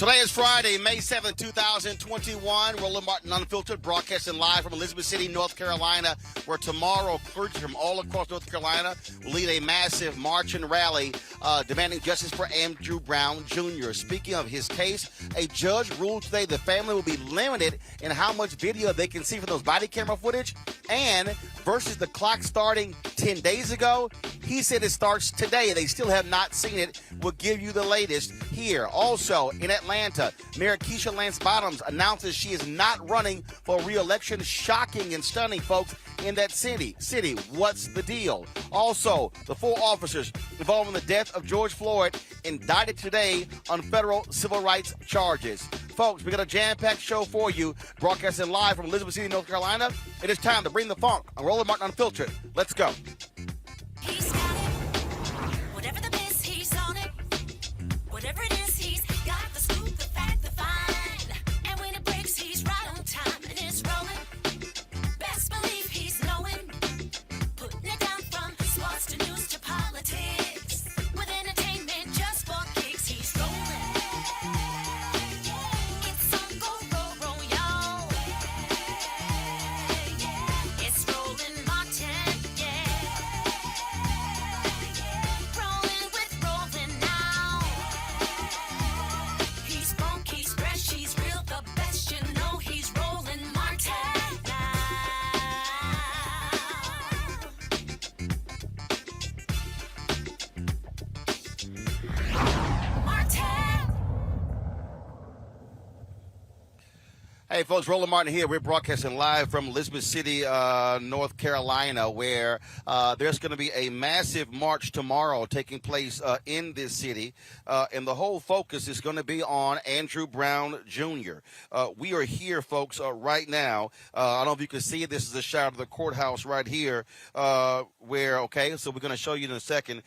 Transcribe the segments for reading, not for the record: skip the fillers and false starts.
Today is Friday, May 7th, 2021. Roland Martin Unfiltered, broadcasting live from Elizabeth City, North Carolina, where tomorrow clergy from all across North Carolina will lead a massive march and rally demanding justice for Andrew Brown Jr. Speaking of his case, a judge ruled today the family will be limited in how much video they can see from those body camera footage, and versus the clock starting 10 days ago, he said it starts today. They still have not seen it. We'll give you the latest here. Also, in Atlanta, Mayor Keisha Bottoms announces she is not running for re-election. Shocking and stunning, folks, in that city. What's the deal? Also, the 4 officers involved in the death of George Floyd indicted today on federal civil rights charges. Folks, we got a jam-packed show for you, broadcasting live from Elizabeth City, North Carolina. It is time to bring the funk on Roland Martin Unfiltered. Let's go. He's got it. Whatever the biz, he's on it. Whatever it is, he's got the scoop, the fact, the find. And when it breaks, he's right on time and it's rolling. Best believe he's knowing. Putting it down from sports to news to politics. With entertainment just for kicks, he's rolling. It's on go, y'all. It's Roland Martin, rolling with Roland now. He's funky, he's fresh, he's real, the best, you know he's Roland Martin now. Martin. Hey, folks, Roland Martin here. We're broadcasting live from Elizabeth City, North Carolina, where there's going to be a massive march tomorrow taking place in this city, and the whole focus is going to be on Andrew Brown Jr. We are here, folks, right now. I don't know if you can see it. This is a shot of the courthouse right here, so we're going to show you in a second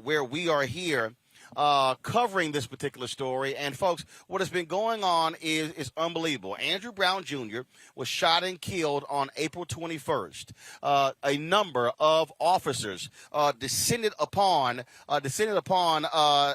where we are here. Covering this particular story. And, folks, what has been going on is unbelievable. Andrew Brown Jr. was shot and killed on April 21st. A number of officers descended upon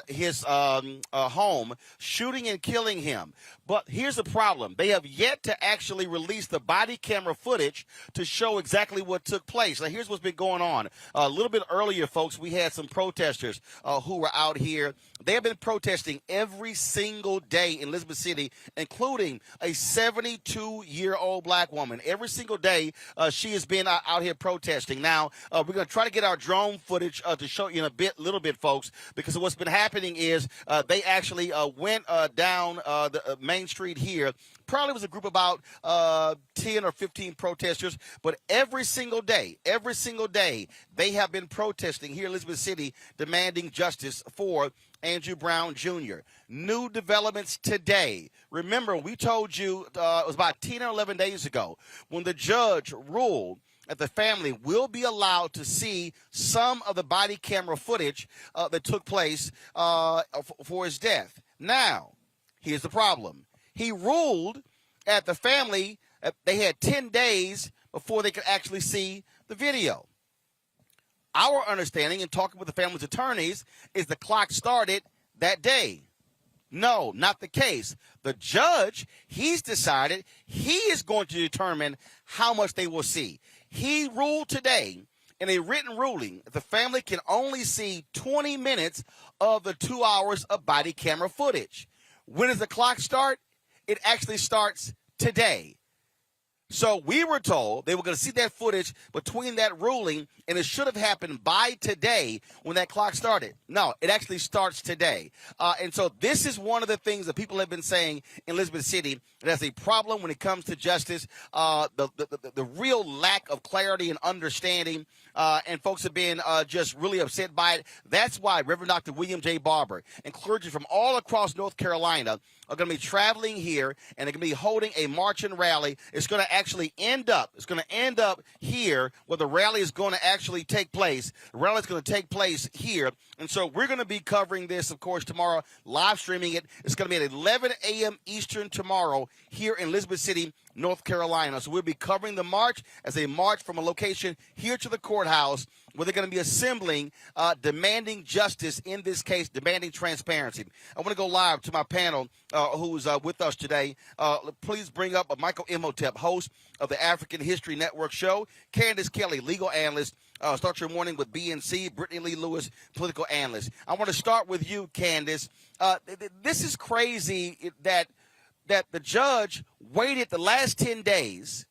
his home, shooting and killing him. But here's the problem. They have yet to actually release the body camera footage to show exactly what took place. Now, here's what's been going on. A little bit earlier, folks, we had some protesters who were out here. They have been protesting every single day in Elizabeth City, including a 72-year-old black woman. Every single day, she has been out here protesting. Now, we're going to try to get our drone footage to show you in a little bit, folks, because what's been happening is they actually went down the main street here. Probably was a group of about 10 or 15 protesters, but every single day, they have been protesting here in Elizabeth City, demanding justice for Andrew Brown Jr. New developments today. Remember, we told you it was about 10 or 11 days ago when the judge ruled that the family will be allowed to see some of the body camera footage that took place for his death. Now, here's the problem. He ruled at the family they had 10 days before they could actually see the video. Our understanding in talking with the family's attorneys is the clock started that day. No, not the case. The judge, he's decided he is going to determine how much they will see. He ruled today in a written ruling that the family can only see 20 minutes of the 2 hours of body camera footage. When does the clock start? It actually starts today. So we were told they were going to see that footage between that ruling, and it should have happened by today when that clock started. No, it actually starts today. And so this is one of the things that people have been saying in Elizabeth City. There's a problem when it comes to justice, the real lack of clarity and understanding, and folks have been just really upset by it. That's why Reverend Dr. William J. Barber and clergy from all across North Carolina are going to be traveling here, and they're going to be holding a march and rally. It's going to actually end up here where the rally is going to actually take place. The rally is going to take place here. And so we're going to be covering this, of course, tomorrow, live streaming it. It's going to be at 11 a.m. Eastern tomorrow here in Elizabeth City, North Carolina. So we'll be covering the march as a march from a location here to the courthouse where they're going to be assembling, demanding justice in this case, demanding transparency. I want to go live to my panel who's with us today. Please bring up Michael Imhotep, host of the African History Network show, Candace Kelly, legal analyst. Start your morning with BNC, Brittany Lee Lewis, political analyst. I want to start with you, Candace. This is crazy that the judge waited the last 10 days.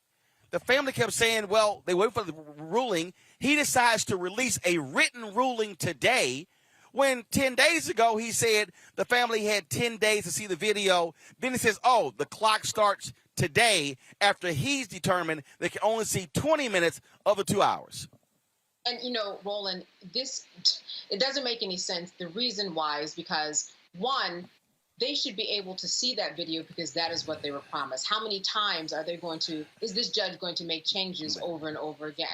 The family kept saying, well, they wait for the ruling. He decides to release a written ruling today when 10 days ago he said the family had 10 days to see the video. Then he says, oh, the clock starts today after he's determined they can only see 20 minutes of the 2 hours. And, Roland, it doesn't make any sense. The reason why is because, one, they should be able to see that video because that is what they were promised. How many times is this judge going to make changes over and over again?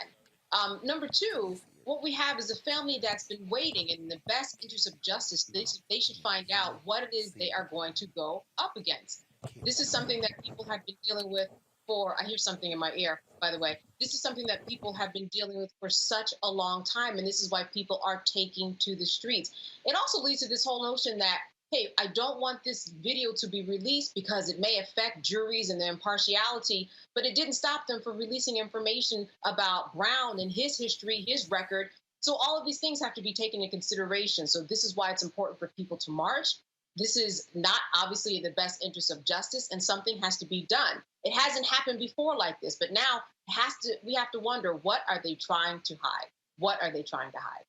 Number two, what we have is a family that's been waiting, and in the best interest of justice, they should find out what it is they are going to go up against. This is something that people have been dealing with I hear something in my ear, by the way. This is something that people have been dealing with for such a long time, and this is why people are taking to the streets. It also leads to this whole notion that, hey, I don't want this video to be released because it may affect juries and their impartiality, but it didn't stop them from releasing information about Brown and his history, his record. So all of these things have to be taken into consideration. So this is why it's important for people to march. This is not obviously in the best interest of justice, and something has to be done. It hasn't happened before like this, but now we have to wonder, what are they trying to hide? What are they trying to hide?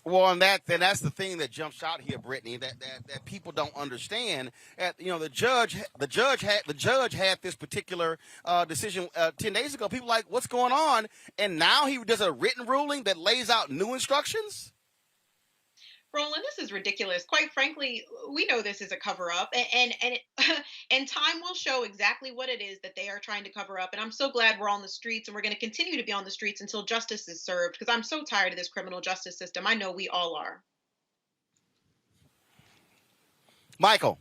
Well, and that's the thing that jumps out here, Brittany, that people don't understand. The judge had this particular decision 10 days ago. People like, what's going on? And now he does a written ruling that lays out new instructions. Roland, this is ridiculous. Quite frankly, we know this is a cover-up, and time will show exactly what it is that they are trying to cover up. And I'm so glad we're on the streets, and we're going to continue to be on the streets until justice is served, because I'm so tired of this criminal justice system. I know we all are. Michael.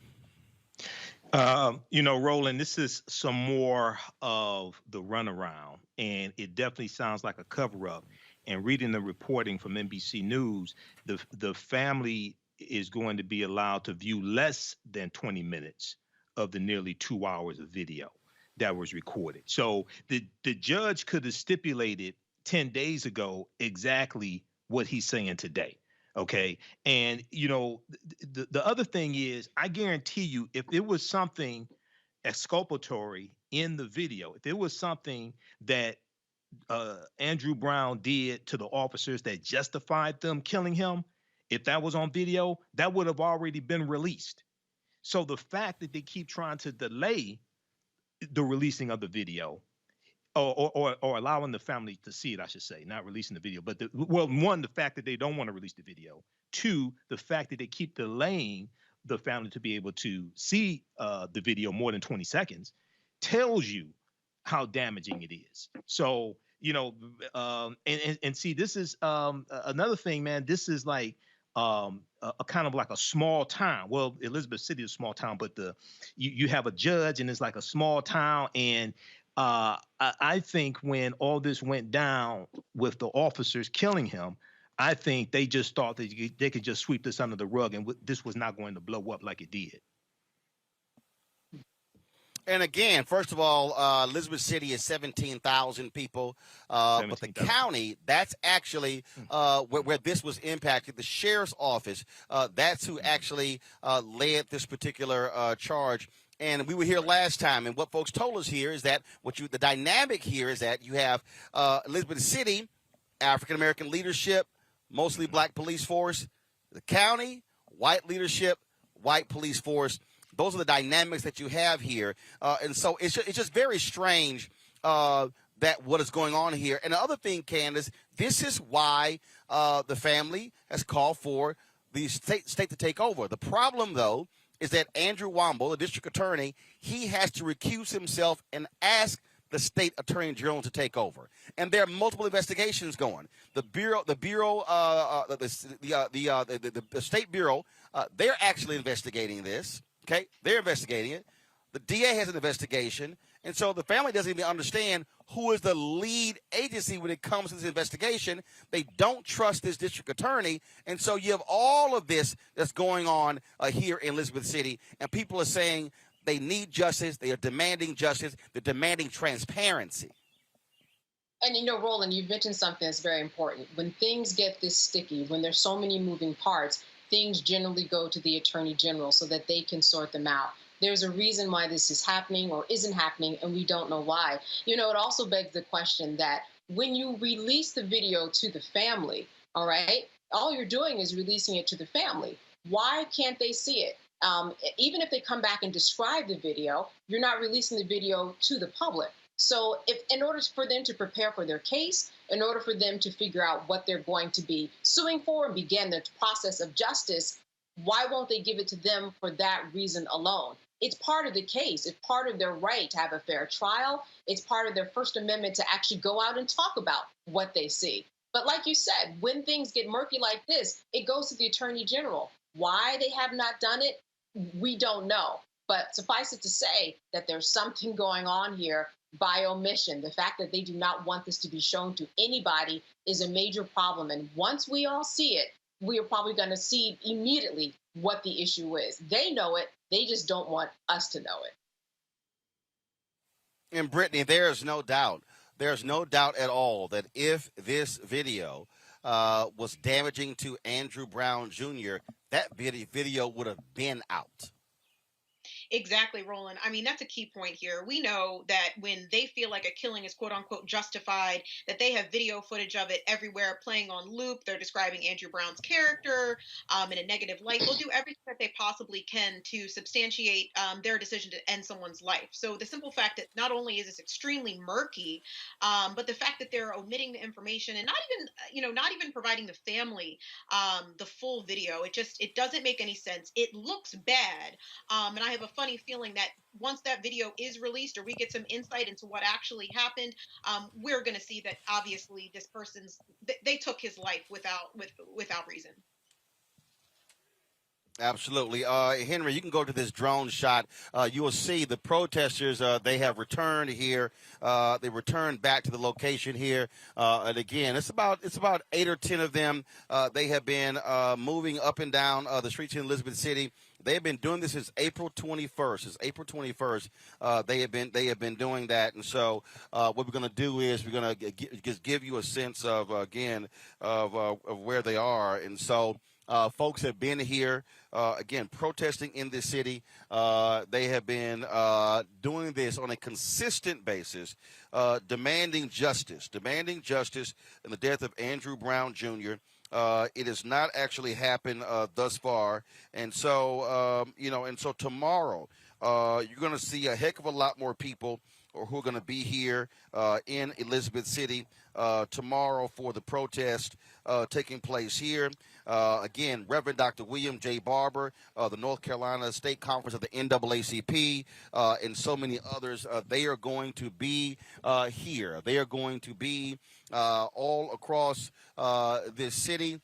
Roland, this is some more of the runaround, and it definitely sounds like a cover-up. And reading the reporting from NBC News, the family is going to be allowed to view less than 20 minutes of the nearly 2 hours of video that was recorded. So the judge could have stipulated 10 days ago exactly what he's saying today. Okay. And, the other thing is, I guarantee you, if there was something exculpatory in the video, if it was something that Andrew Brown did to the officers that justified them killing him, if that was on video, that would have already been released. So the fact that they keep trying to delay the releasing of the video, or allowing the family to see it, I should say, not releasing the video, but one, the fact that they don't want to release the video. Two, the fact that they keep delaying the family to be able to see the video more than 20 seconds tells you how damaging it is. So, and see, this is another thing, man. This is like a kind of like a small town. Well, Elizabeth City is a small town, but you have a judge, and it's like a small town. And I think when all this went down with the officers killing him, I think they just thought that they could just sweep this under the rug, and this was not going to blow up like it did. And again, first of all, Elizabeth City is 17,000 people, but the county, that's actually where this was impacted. The sheriff's office, that's who actually led this particular charge. And we were here last time, and what folks told us here is that the dynamic here is that you have Elizabeth City, African-American leadership, mostly black police force, the county, white leadership, white police force. Those are the dynamics that you have here. And so it's just very strange that what is going on here. And the other thing, Candace, this is why the family has called for the state to take over. The problem, though, is that Andrew Womble, the district attorney, he has to recuse himself and ask the state attorney general to take over. And there are multiple investigations going. The state bureau, they're actually investigating this. Okay, they're investigating it. The DA has an investigation, And so the family doesn't even understand who is the lead agency when it comes to this investigation. They don't trust this district attorney. And so you have all of this that's going on here in Elizabeth City. And people are saying they need justice. They are demanding justice. They're demanding transparency. And Roland, you've mentioned something that's very important. When things get this sticky, when there's so many moving parts, things generally go to the attorney general so that they can sort them out. There's a reason why this is happening or isn't happening, and we don't know why. It also begs the question that when you release the video to the family, all right, all you're doing is releasing it to the family. Why can't they see it? Even if they come back and describe the video, you're not releasing the video to the public. So in order for them to prepare for their case, in order for them to figure out what they're going to be suing for and begin the process of justice, why won't they give it to them for that reason alone? It's part of the case. It's part of their right to have a fair trial. It's part of their First Amendment to actually go out and talk about what they see. But like you said, when things get murky like this, it goes to the attorney general. Why they have not done it, we don't know. But suffice it to say that there's something going on here by omission. The fact that they do not want this to be shown to anybody is a major problem. And once we all see it, we are probably going to see immediately what the issue is. They know it. They just don't want us to know it. And Brittany, there's no doubt at all that if this video was damaging to Andrew Brown Jr., that video would have been out. Exactly, Roland. I mean, that's a key point here. We know that when they feel like a killing is quote unquote justified, that they have video footage of it everywhere playing on loop. They're describing Andrew Brown's character in a negative light. They'll do everything that they possibly can to substantiate their decision to end someone's life. So the simple fact that not only is this extremely murky, but the fact that they're omitting the information and not even providing the family the full video, it doesn't make any sense. It looks bad. And I have a funny feeling that once that video is released or we get some insight into what actually happened, we're going to see that obviously this they took his life without reason. Absolutely. Henry, you can go to this drone shot. You will see the protesters, they have returned here. They returned back to the location here. And again, it's about 8 or 10 of them. They have been moving up and down the streets in Elizabeth City. They have been doing this since April 21st. Since April 21st, they have been doing that. And so, what we're going to do is we're going to just give you a sense of where they are. And so, folks have been here again protesting in this city. They have been doing this on a consistent basis, demanding justice in the death of Andrew Brown Jr. It has not actually happened thus far, and so tomorrow you're going to see a heck of a lot more people who are going to be here in Elizabeth City tomorrow for the protest taking place here. Again, Reverend Dr. William J. Barber, the North Carolina State Conference of the NAACP, and so many others, they are going to be here. They are going to be all across this city.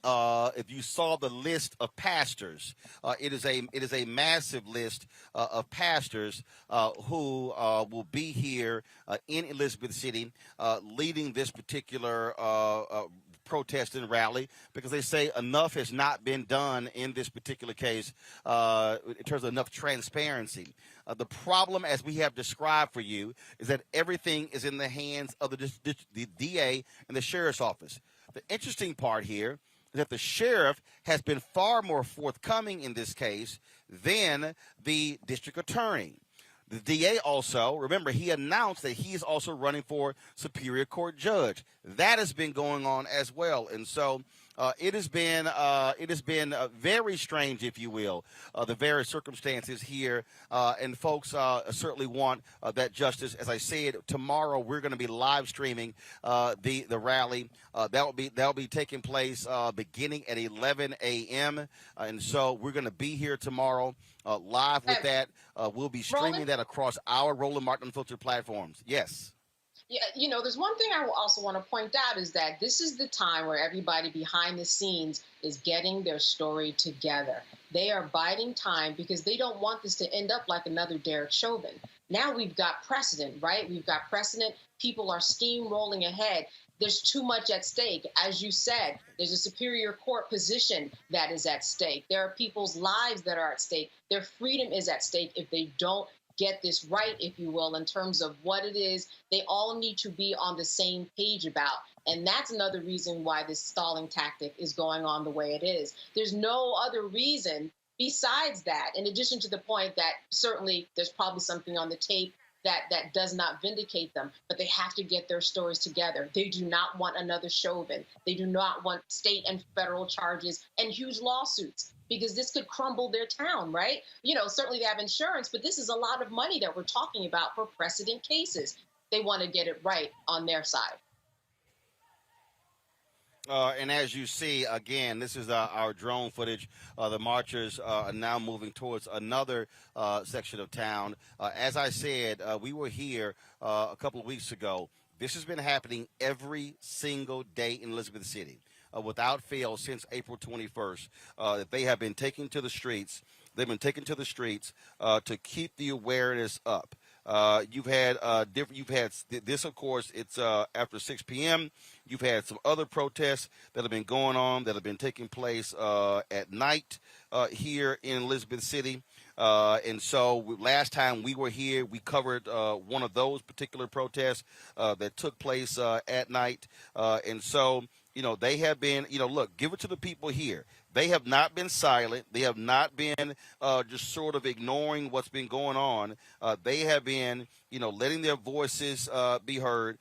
If you saw the list of pastors, it is a massive list of pastors who will be here in Elizabeth City, leading this particular protest and rally, because they say enough has not been done in this particular case in terms of enough transparency. The problem, as we have described for you, is that everything is in the hands of the DA and the sheriff's office. The interesting part here is that the sheriff has been far more forthcoming in this case than the district attorney. The DA also, remember, he announced that he's also running for Superior Court judge. That has been going on as well. And so it has been very strange, if you will, the various circumstances here. And folks certainly want that justice. As I said, tomorrow we're going to be live streaming the rally. That will be taking place beginning at 11 a.m. And so we're going to be here tomorrow live with that. We'll be streaming Roland? that across our Roland Martin Unfiltered platforms. Yes. Yeah, there's one thing I also want to point out is that this is the time where everybody behind the scenes is getting their story together. They are biding time because they don't want this to end up like another Derek Chauvin. Now we've got precedent, right? We've got precedent. People are steamrolling ahead. There's too much at stake. As you said, there's a superior court position that is at stake. There are people's lives that are at stake. Their freedom is at stake if they don't get this right, if you will, in terms of what it is they all need to be on the same page about. And that's another reason why this stalling tactic is going on the way it is. There's no other reason besides that, in addition to the point that certainly there's probably something on the tape that does not vindicate them, but they have to get their stories together. They do not want another Chauvin. They do not want state and federal charges and huge lawsuits, because this could crumble their town, right? You know, certainly they have insurance, but this is a lot of money that we're talking about for precedent cases. They want to get it right on their side. And as you see, again, this is our drone footage. The marchers are now moving towards another section of town. As I said, we were here a couple of weeks ago. This has been happening every single day in Elizabeth City, without fail, since April 21st. That they have been taking to the streets. They've been taken to the streets to keep the awareness up. You've had this, of course, it's after 6 p.m. You've had some other protests that have been going on, that have been taking place at night here in Elizabeth City. And so last time we were here, we covered one of those particular protests that took place at night. And so, you know, they have been, you know, look, give it to the people here. They have not been silent. They have not been just sort of ignoring what's been going on. They have been, you know, letting their voices be heard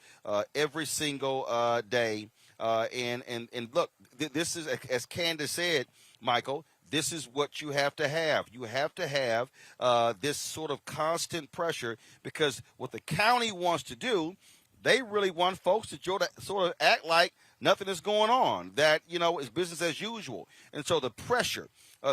every single day. And look, this is, as Candace said, Michael, this is what you have to have. You have to have this sort of constant pressure, because what the county wants to do, they really want folks to sort of act like nothing is going on, that, you know, it's business as usual. And so the pressure,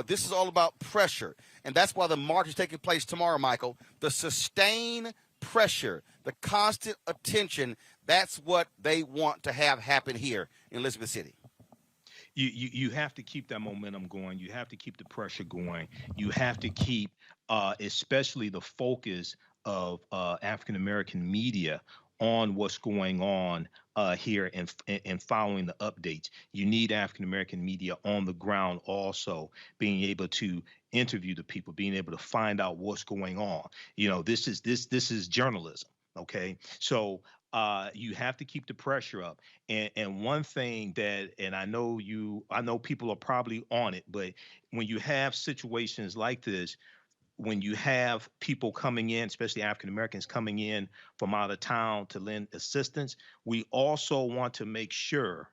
this is all about pressure. And that's why the march is taking place tomorrow, Michael. The sustained pressure, the constant attention, that's what they want to have happen here in Elizabeth City. You have to keep that momentum going. You have to keep the pressure going. You have to keep, especially the focus of African American media on what's going on here and following the updates. You need African American media on the ground also, being able to interview the people, being able to find out what's going on. You know, this is journalism. Okay, so you have to keep the pressure up. And one thing that, and I know people are probably on it, but when you have situations like this, when you have people coming in, especially African Americans coming in from out of town to lend assistance, we also want to make sure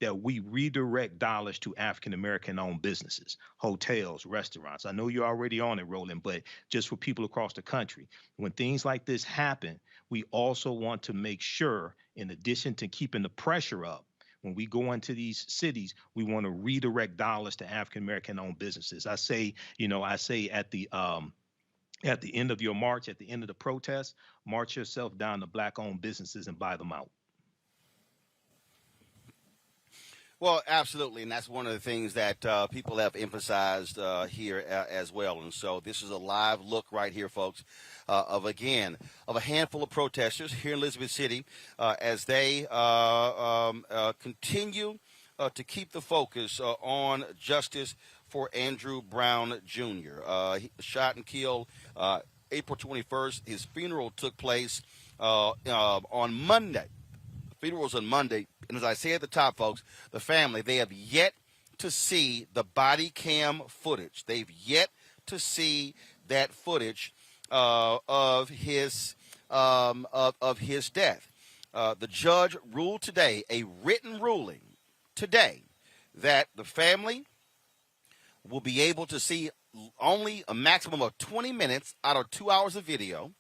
that we redirect dollars to African American owned businesses, hotels, restaurants. I know you're already on it, Roland, but just for people across the country, when things like this happen, we also want to make sure, in addition to keeping the pressure up, when we go into these cities, we want to redirect dollars to African American owned businesses. I say at the end of your march, at the end of the protest, march yourself down to Black owned businesses and buy them out. Well, absolutely, and that's one of the things that people have emphasized here as well. And so this is a live look right here, folks, of a handful of protesters here in Elizabeth City as they continue to keep the focus on justice for Andrew Brown Jr. He was shot and killed April 21st. His funeral took place on Monday. Funeral was on Monday. And as I say at the top, folks, the family, they have yet to see the body cam footage. They've yet to see that footage of his death. The judge ruled today, a written ruling today, that the family will be able to see only a maximum of 20 minutes out of 2 hours of video.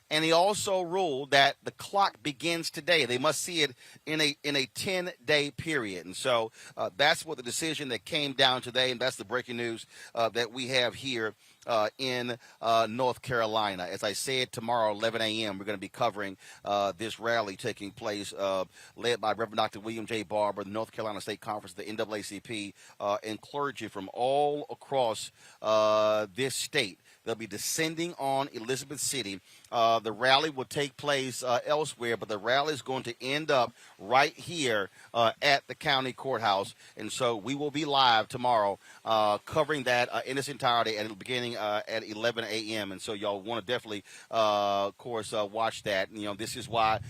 And he also ruled that the clock begins today. They must see it in a 10-day period. And so that's what the decision that came down today, and that's the breaking news that we have here in North Carolina. As I said, tomorrow, 11 a.m., we're going to be covering this rally taking place, led by Reverend Dr. William J. Barber, the North Carolina State Conference, the NAACP, and clergy from all across this state. They'll be descending on Elizabeth City. The rally will take place elsewhere, but the rally is going to end up right here at the county courthouse. And so we will be live tomorrow covering that in its entirety, and it'll beginning at 11 a.m. And so y'all want to definitely, of course, watch that. You know, this is why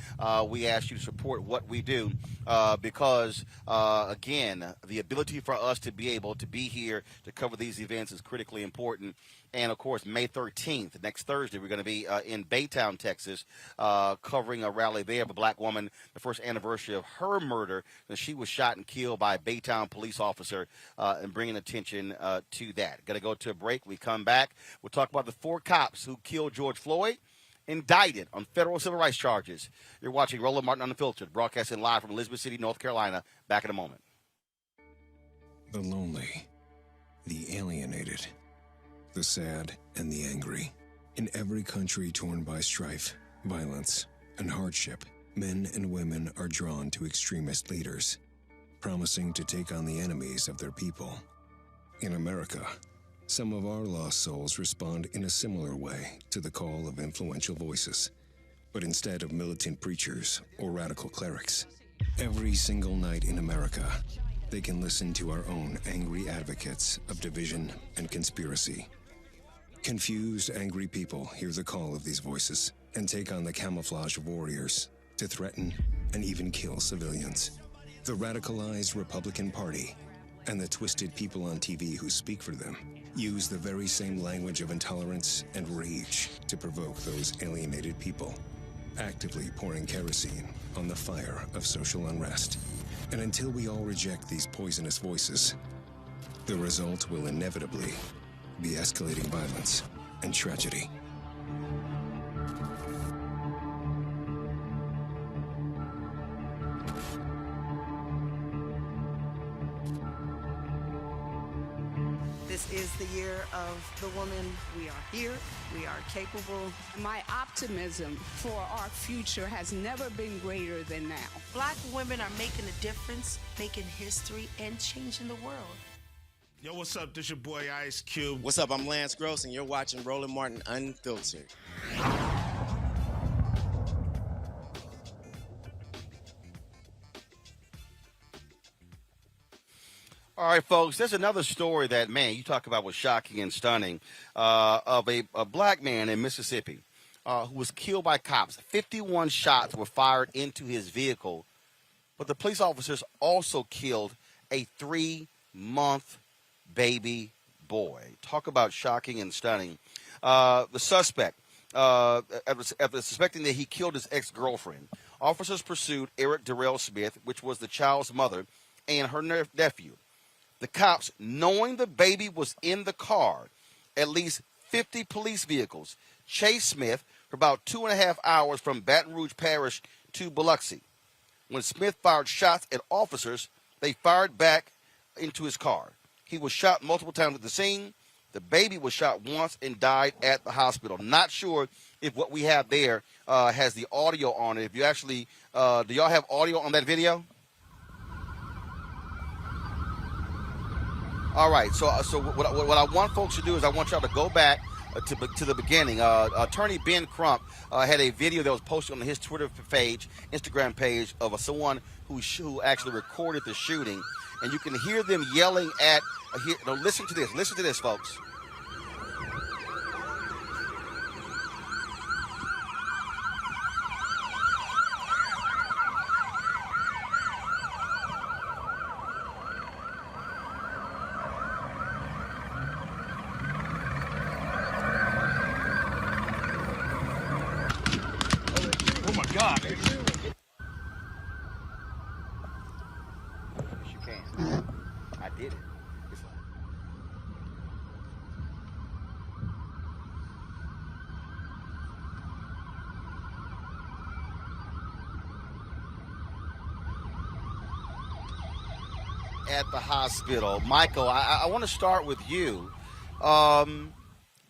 we ask you to support what we do because, again, the ability for us to be able to be here to cover these events is critically important. And, of course, May 13th, next Thursday, we're going to be in Baytown, Texas, covering a rally there of a black woman, the first anniversary of her murder. And she was shot and killed by a Baytown police officer, and bringing attention to that. Going to go to a break. We come back. We'll talk about the 4 cops who killed George Floyd, indicted on federal civil rights charges. You're watching Roland Martin Unfiltered, broadcasting live from Elizabeth City, North Carolina. Back in a moment. The lonely, the alienated, the sad, and the angry. In every country torn by strife, violence, and hardship, men and women are drawn to extremist leaders, promising to take on the enemies of their people. In America, some of our lost souls respond in a similar way to the call of influential voices. But instead of militant preachers or radical clerics, every single night in America, they can listen to our own angry advocates of division and conspiracy. Confused, angry people hear the call of these voices and take on the camouflage of warriors to threaten and even kill civilians. The radicalized Republican Party and the twisted people on TV who speak for them use the very same language of intolerance and rage to provoke those alienated people, actively pouring kerosene on the fire of social unrest. And until we all reject these poisonous voices, the result will inevitably be escalating violence and tragedy. This is the year of the woman. We are here. We are capable. My optimism for our future has never been greater than now. Black women are making a difference, making history, and changing the world. Yo, what's up? This your boy Ice Cube. What's up? I'm Lance Gross, and you're watching Roland Martin Unfiltered. All right, folks, there's another story that, man, you talk about was shocking and stunning, of a black man in Mississippi who was killed by cops. 51 shots were fired into his vehicle, but the police officers also killed a 3-month baby boy. Talk about shocking and stunning. The suspect, after suspecting that he killed his ex-girlfriend, officers pursued Eric Darrell Smith, which was the child's mother, and her nephew. The cops, knowing the baby was in the car, at least 50 police vehicles, chased Smith for about 2.5 hours from Baton Rouge Parish to Biloxi. When Smith fired shots at officers, they fired back into his car. He was shot multiple times at the scene. The baby was shot once and died at the hospital. Not sure if what we have there has the audio on it. If you actually, do y'all have audio on that video? All right, so what I want folks to do is I want y'all to go back to the beginning. Attorney Ben Crump had a video that was posted on his Twitter page, Instagram page, of someone who actually recorded the shooting, and you can hear them yelling at. Listen to this, folks. God. Yes, you can. I did it. It's like... At the hospital. Michael, I want to start with you.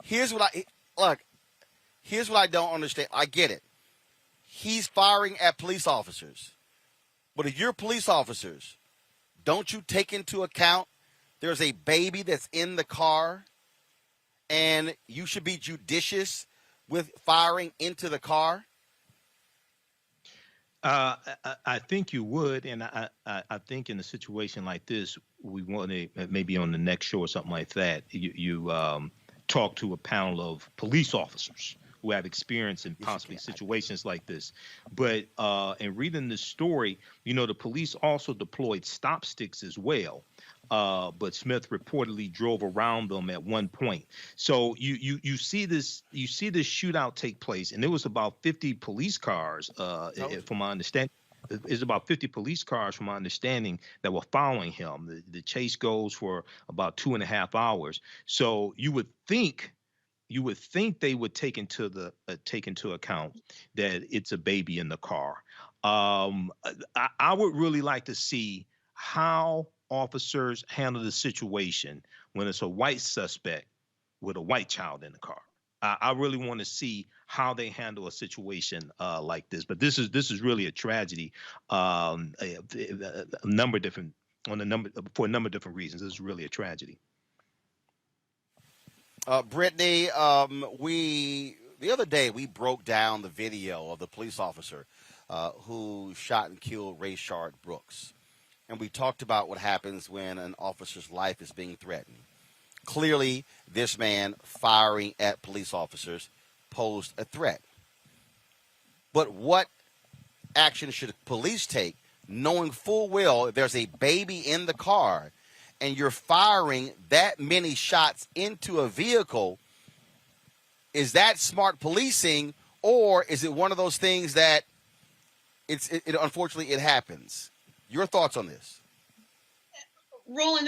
Here's what Here's what I don't understand. I get it. He's firing at police officers. But if you're police officers, don't you take into account there's a baby that's in the car and you should be judicious with firing into the car? I think you would, and I think in a situation like this, we want to maybe on the next show or something like that. You talk to a panel of police officers who have experience in possibly situations like this. But in reading this story, the police also deployed stop sticks as well. But Smith reportedly drove around them at one point. So you see this shootout take place, and there was about 50 police cars, from my understanding. It's about 50 police cars, from my understanding, that were following him. The chase goes for about 2.5 hours. So you would think they would take into account that it's a baby in the car. I would really like to see how officers handle the situation when it's a white suspect with a white child in the car. I really want to see how they handle a situation like this. But this is really a tragedy. For a number of different reasons. This is really a tragedy. Brittany, the other day we broke down the video of the police officer who shot and killed Rayshard Brooks. And we talked about what happens when an officer's life is being threatened. Clearly, this man firing at police officers posed a threat. But what action should police take knowing full well there's a baby in the car and you're firing that many shots into a vehicle? Is that smart policing, or is it one of those things that unfortunately it happens? Your thoughts on this? Roland,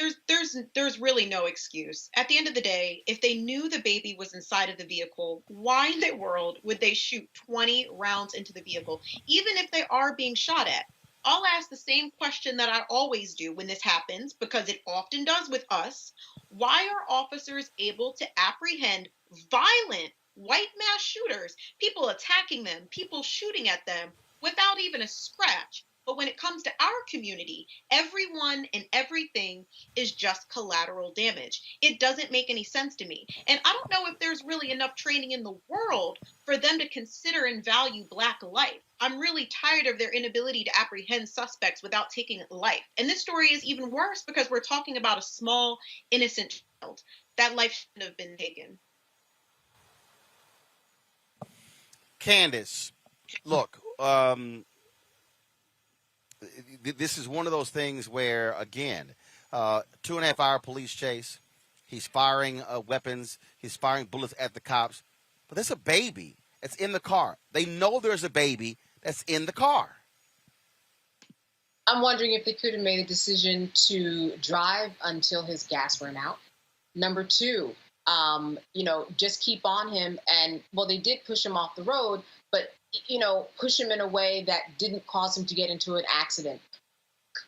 there's really no excuse. At the end of the day, if they knew the baby was inside of the vehicle, why in the world would they shoot 20 rounds into the vehicle, even if they are being shot at? I'll ask the same question that I always do when this happens, because it often does with us. Why are officers able to apprehend violent white mass shooters, people attacking them, people shooting at them without even a scratch? But when it comes to our community, everyone and everything is just collateral damage. It doesn't make any sense to me. And I don't know if there's really enough training in the world for them to consider and value Black life. I'm really tired of their inability to apprehend suspects without taking life. And this story is even worse because we're talking about a small, innocent child. That life shouldn't have been taken. Candace, look, this is one of those things where, again, 2.5 hour police chase. He's firing weapons. He's firing bullets at the cops. But there's a baby that's in the car. They know there's a baby that's in the car. I'm wondering if they could have made a decision to drive until his gas ran out. Number two, just keep on him. And, well, they did push him off the road, but push him in a way that didn't cause him to get into an accident.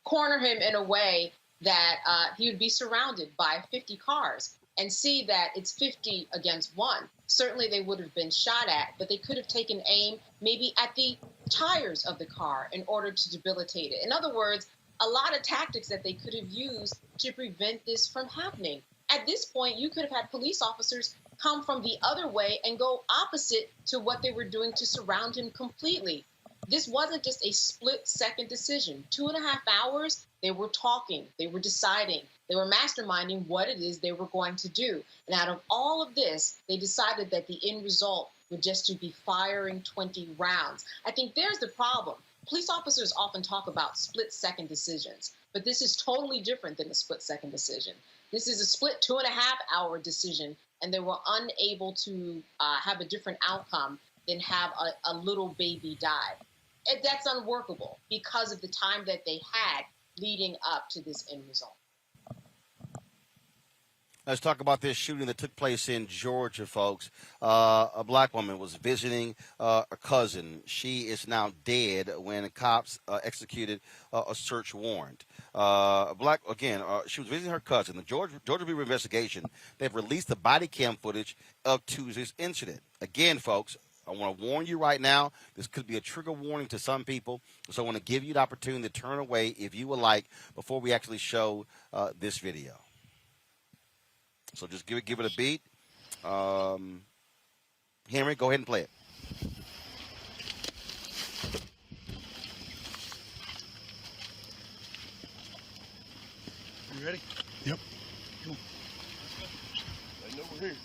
Corner him in a way that he would be surrounded by 50 cars and see that it's 50 against 1. Certainly they would have been shot at, but they could have taken aim maybe at the tires of the car in order to debilitate it. In other words, a lot of tactics that they could have used to prevent this from happening. At this point, you could have had police officers come from the other way and go opposite to what they were doing to surround him completely. This wasn't just a split-second decision. 2.5 hours, they were talking, they were deciding, they were masterminding what it is they were going to do. And out of all of this, they decided that the end result would just to be firing 20 rounds. I think there's the problem. Police officers often talk about split-second decisions, but this is totally different than a split-second decision. This is a split 2.5 hour decision, and they were unable to have a different outcome than have a little baby die. That's unworkable because of the time that they had leading up to this end result. Let's talk about this shooting that took place in Georgia, folks. A black woman was visiting a cousin. She is now dead when cops executed a search warrant. She was visiting her cousin. The Georgia Bureau investigation, they've released the body cam footage of Tuesday's incident. Again, folks, I want to warn you right now, this could be a trigger warning to some people. So I want to give you the opportunity to turn away if you would like before we actually show this video. So just give it a beat. Henry, go ahead and play it. You ready? Yep. Come on. They know we're here.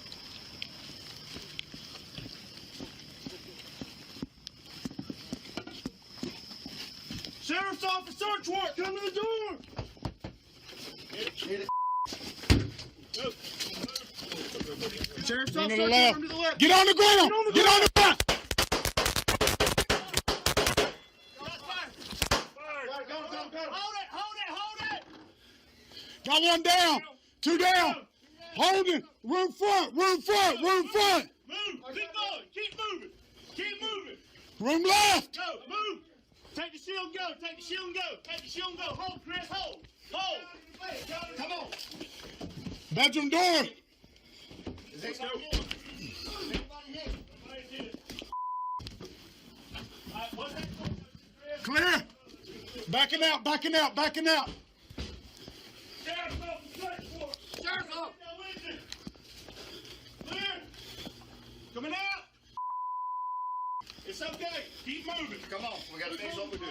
Sheriff's office search warrant, come to the door. Hit it. Go. Sheriff's office search warrant, come to the left. Get on the ground. Get on the ground. Hold it. Got one down. Two down. Hold it. Room front. Move. Keep moving. Room left. Go. Move. Take the shield and go. Hold, Chris. Hold. Come on. Bedroom door. Let's go. Clear. Backing out. Sheriff's office. Clear. Coming out. It's okay. Keep moving. Come on. We got to finish what we're doing.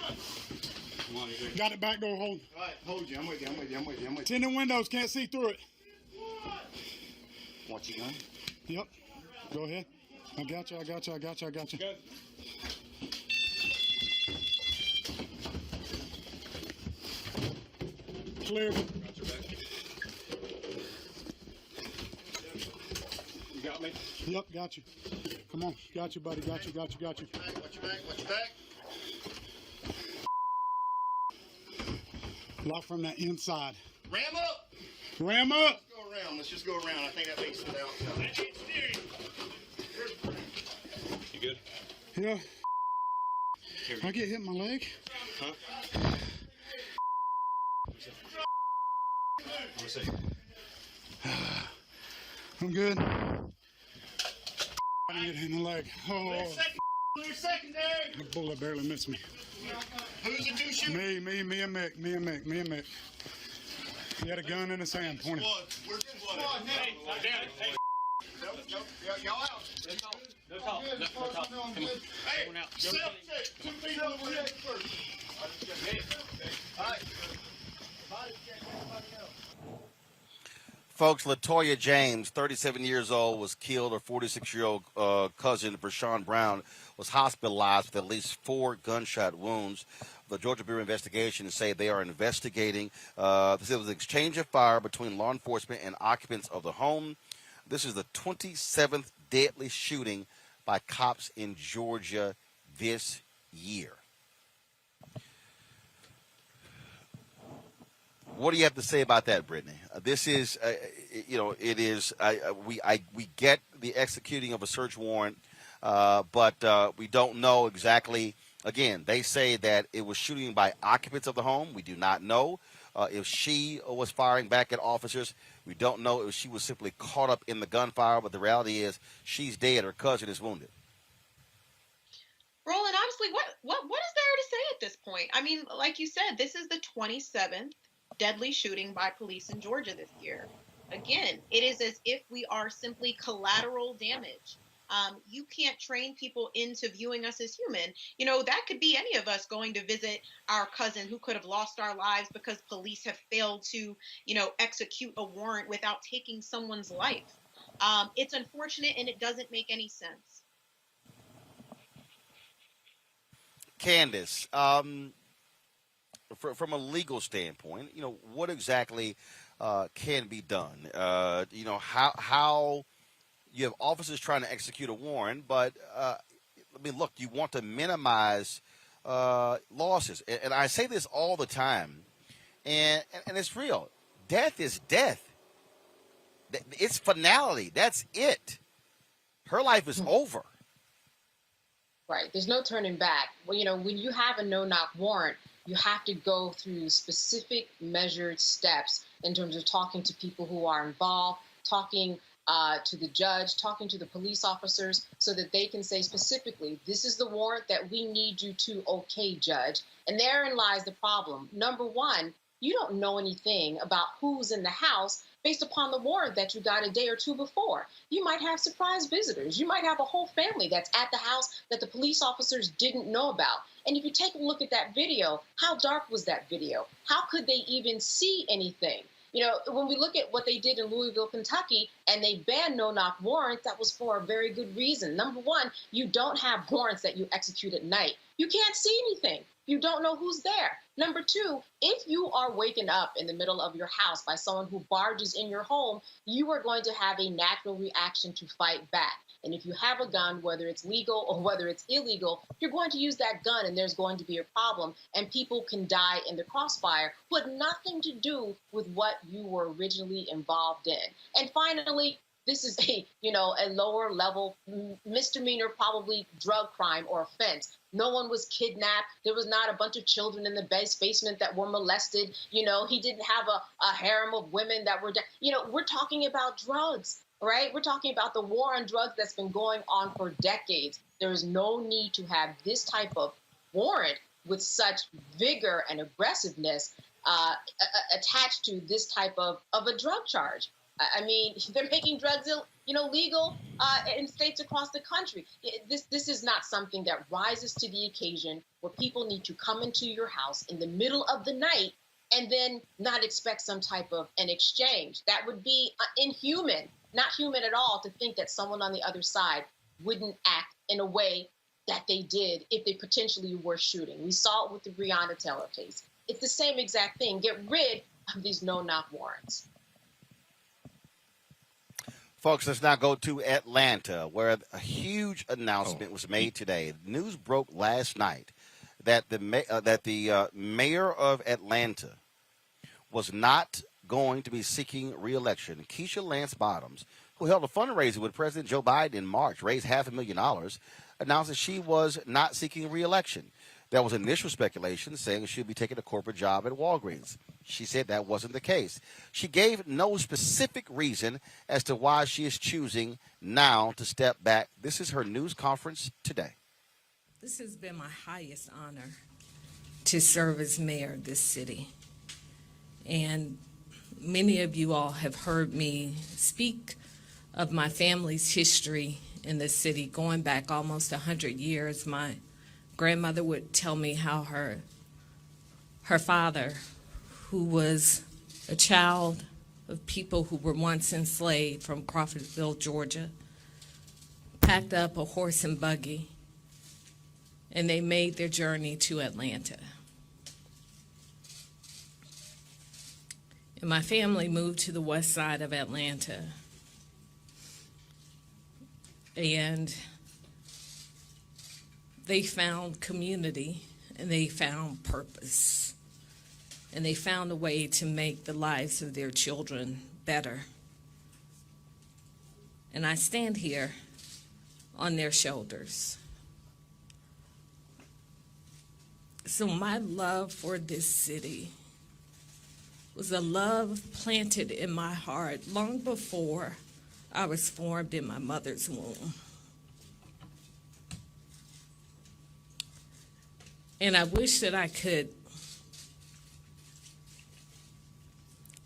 Come on, you Got it back door hold. All right, hold you. I'm with you. Tinted windows. Can't see through it. Want you gun? Yep. Go ahead. I got you. Go. Clear. You got me? Yep, got you. Come on. Got you, buddy. Got you. Watch your back. Lock from that inside. Ram up. Let's just go around. I think that makes it outside. You good? Yeah. I get hit in my leg. Huh? Let's see. I'm good. I get hit in the leg. Oh. Clear secondary. The bullet barely missed me. Who's the two shooter? Me and Mick. He had a gun in his hand, pointing. Where's the squad? Hey, y'all out. No talk. Come on. Hey, self-check. 2 feet over here first. All right. Folks, LaToya James, 37 years old, was killed. Her 46-year-old cousin, Vershawn Brown, was hospitalized with at least 4 gunshot wounds. The Georgia Bureau of Investigation say they are investigating. This was an exchange of fire between law enforcement and occupants of the home. This is the 27th deadly shooting by cops in Georgia this year. What do you have to say about that, Brittany? This is, it is. We get the executing of a search warrant, but we don't know exactly. Again, they say that it was shooting by occupants of the home. We do not know if she was firing back at officers. We don't know if she was simply caught up in the gunfire. But the reality is, she's dead. Her cousin is wounded. Roland, honestly, what is there to say at this point? I mean, like you said, this is the 27th deadly shooting by police in Georgia this year. Again, it is as if we are simply collateral damage. You can't train people into viewing us as human. You know, that could be any of us going to visit our cousin who could have lost our lives because police have failed to, execute a warrant without taking someone's life. It's unfortunate and it doesn't make any sense. Candace, from a legal standpoint, what exactly can be done? How you have officers trying to execute a warrant, but look, you want to minimize losses, and I say this all the time, and it's real. Death is death. It's finality. That's it. Her life is over. Right. There's no turning back. Well, when you have a no-knock warrant, you have to go through specific measured steps in terms of talking to people who are involved, talking to the judge, talking to the police officers so that they can say specifically, this is the warrant that we need you to okay, judge. And therein lies the problem. Number one, you don't know anything about who's in the house based upon the warrant that you got a day or two before. You might have surprise visitors. You might have a whole family that's at the house that the police officers didn't know about. And if you take a look at that video, how dark was that video? How could they even see anything? When we look at what they did in Louisville, Kentucky, and they banned no-knock warrants, that was for a very good reason. Number one, you don't have warrants that you execute at night. You can't see anything. You don't know who's there. Number two, if you are waken up in the middle of your house by someone who barges in your home, you are going to have a natural reaction to fight back. And if you have a gun, whether it's legal or whether it's illegal, you're going to use that gun and there's going to be a problem and people can die in the crossfire who had nothing to do with what you were originally involved in. And finally, this is a lower level misdemeanor, probably drug crime or offense. No one was kidnapped. There was not a bunch of children in the basement that were molested. He didn't have a harem of women that were, we're talking about drugs, right? We're talking about the war on drugs that's been going on for decades. There is no need to have this type of warrant with such vigor and aggressiveness attached to this type of a drug charge. I mean, they're making drugs legal in states across the country. This is not something that rises to the occasion where people need to come into your house in the middle of the night and then not expect some type of an exchange. That would be inhuman, not human at all, to think that someone on the other side wouldn't act in a way that they did if they potentially were shooting. We saw it with the Breonna Taylor case. It's the same exact thing. Get rid of these no-knock warrants. Folks, let's now go to Atlanta, where a huge announcement was made today. News broke last night that the mayor of Atlanta was not going to be seeking re-election. Keisha Lance Bottoms, who held a fundraiser with President Joe Biden in March, raised $500,000, announced that she was not seeking re-election. There was initial speculation saying she'd be taking a corporate job at Walgreens. She said that wasn't the case. She gave no specific reason as to why she is choosing now to step back. This is her news conference today. This has been my highest honor to serve as mayor of this city. And many of you all have heard me speak of my family's history in this city going back almost 100 years. My grandmother would tell me how her father, who was a child of people who were once enslaved from Crawfordsville, Georgia, packed up a horse and buggy, and they made their journey to Atlanta. And my family moved to the west side of Atlanta. And they found community, and they found purpose, and they found a way to make the lives of their children better. And I stand here on their shoulders. So my love for this city was a love planted in my heart long before I was formed in my mother's womb. And I wish that I could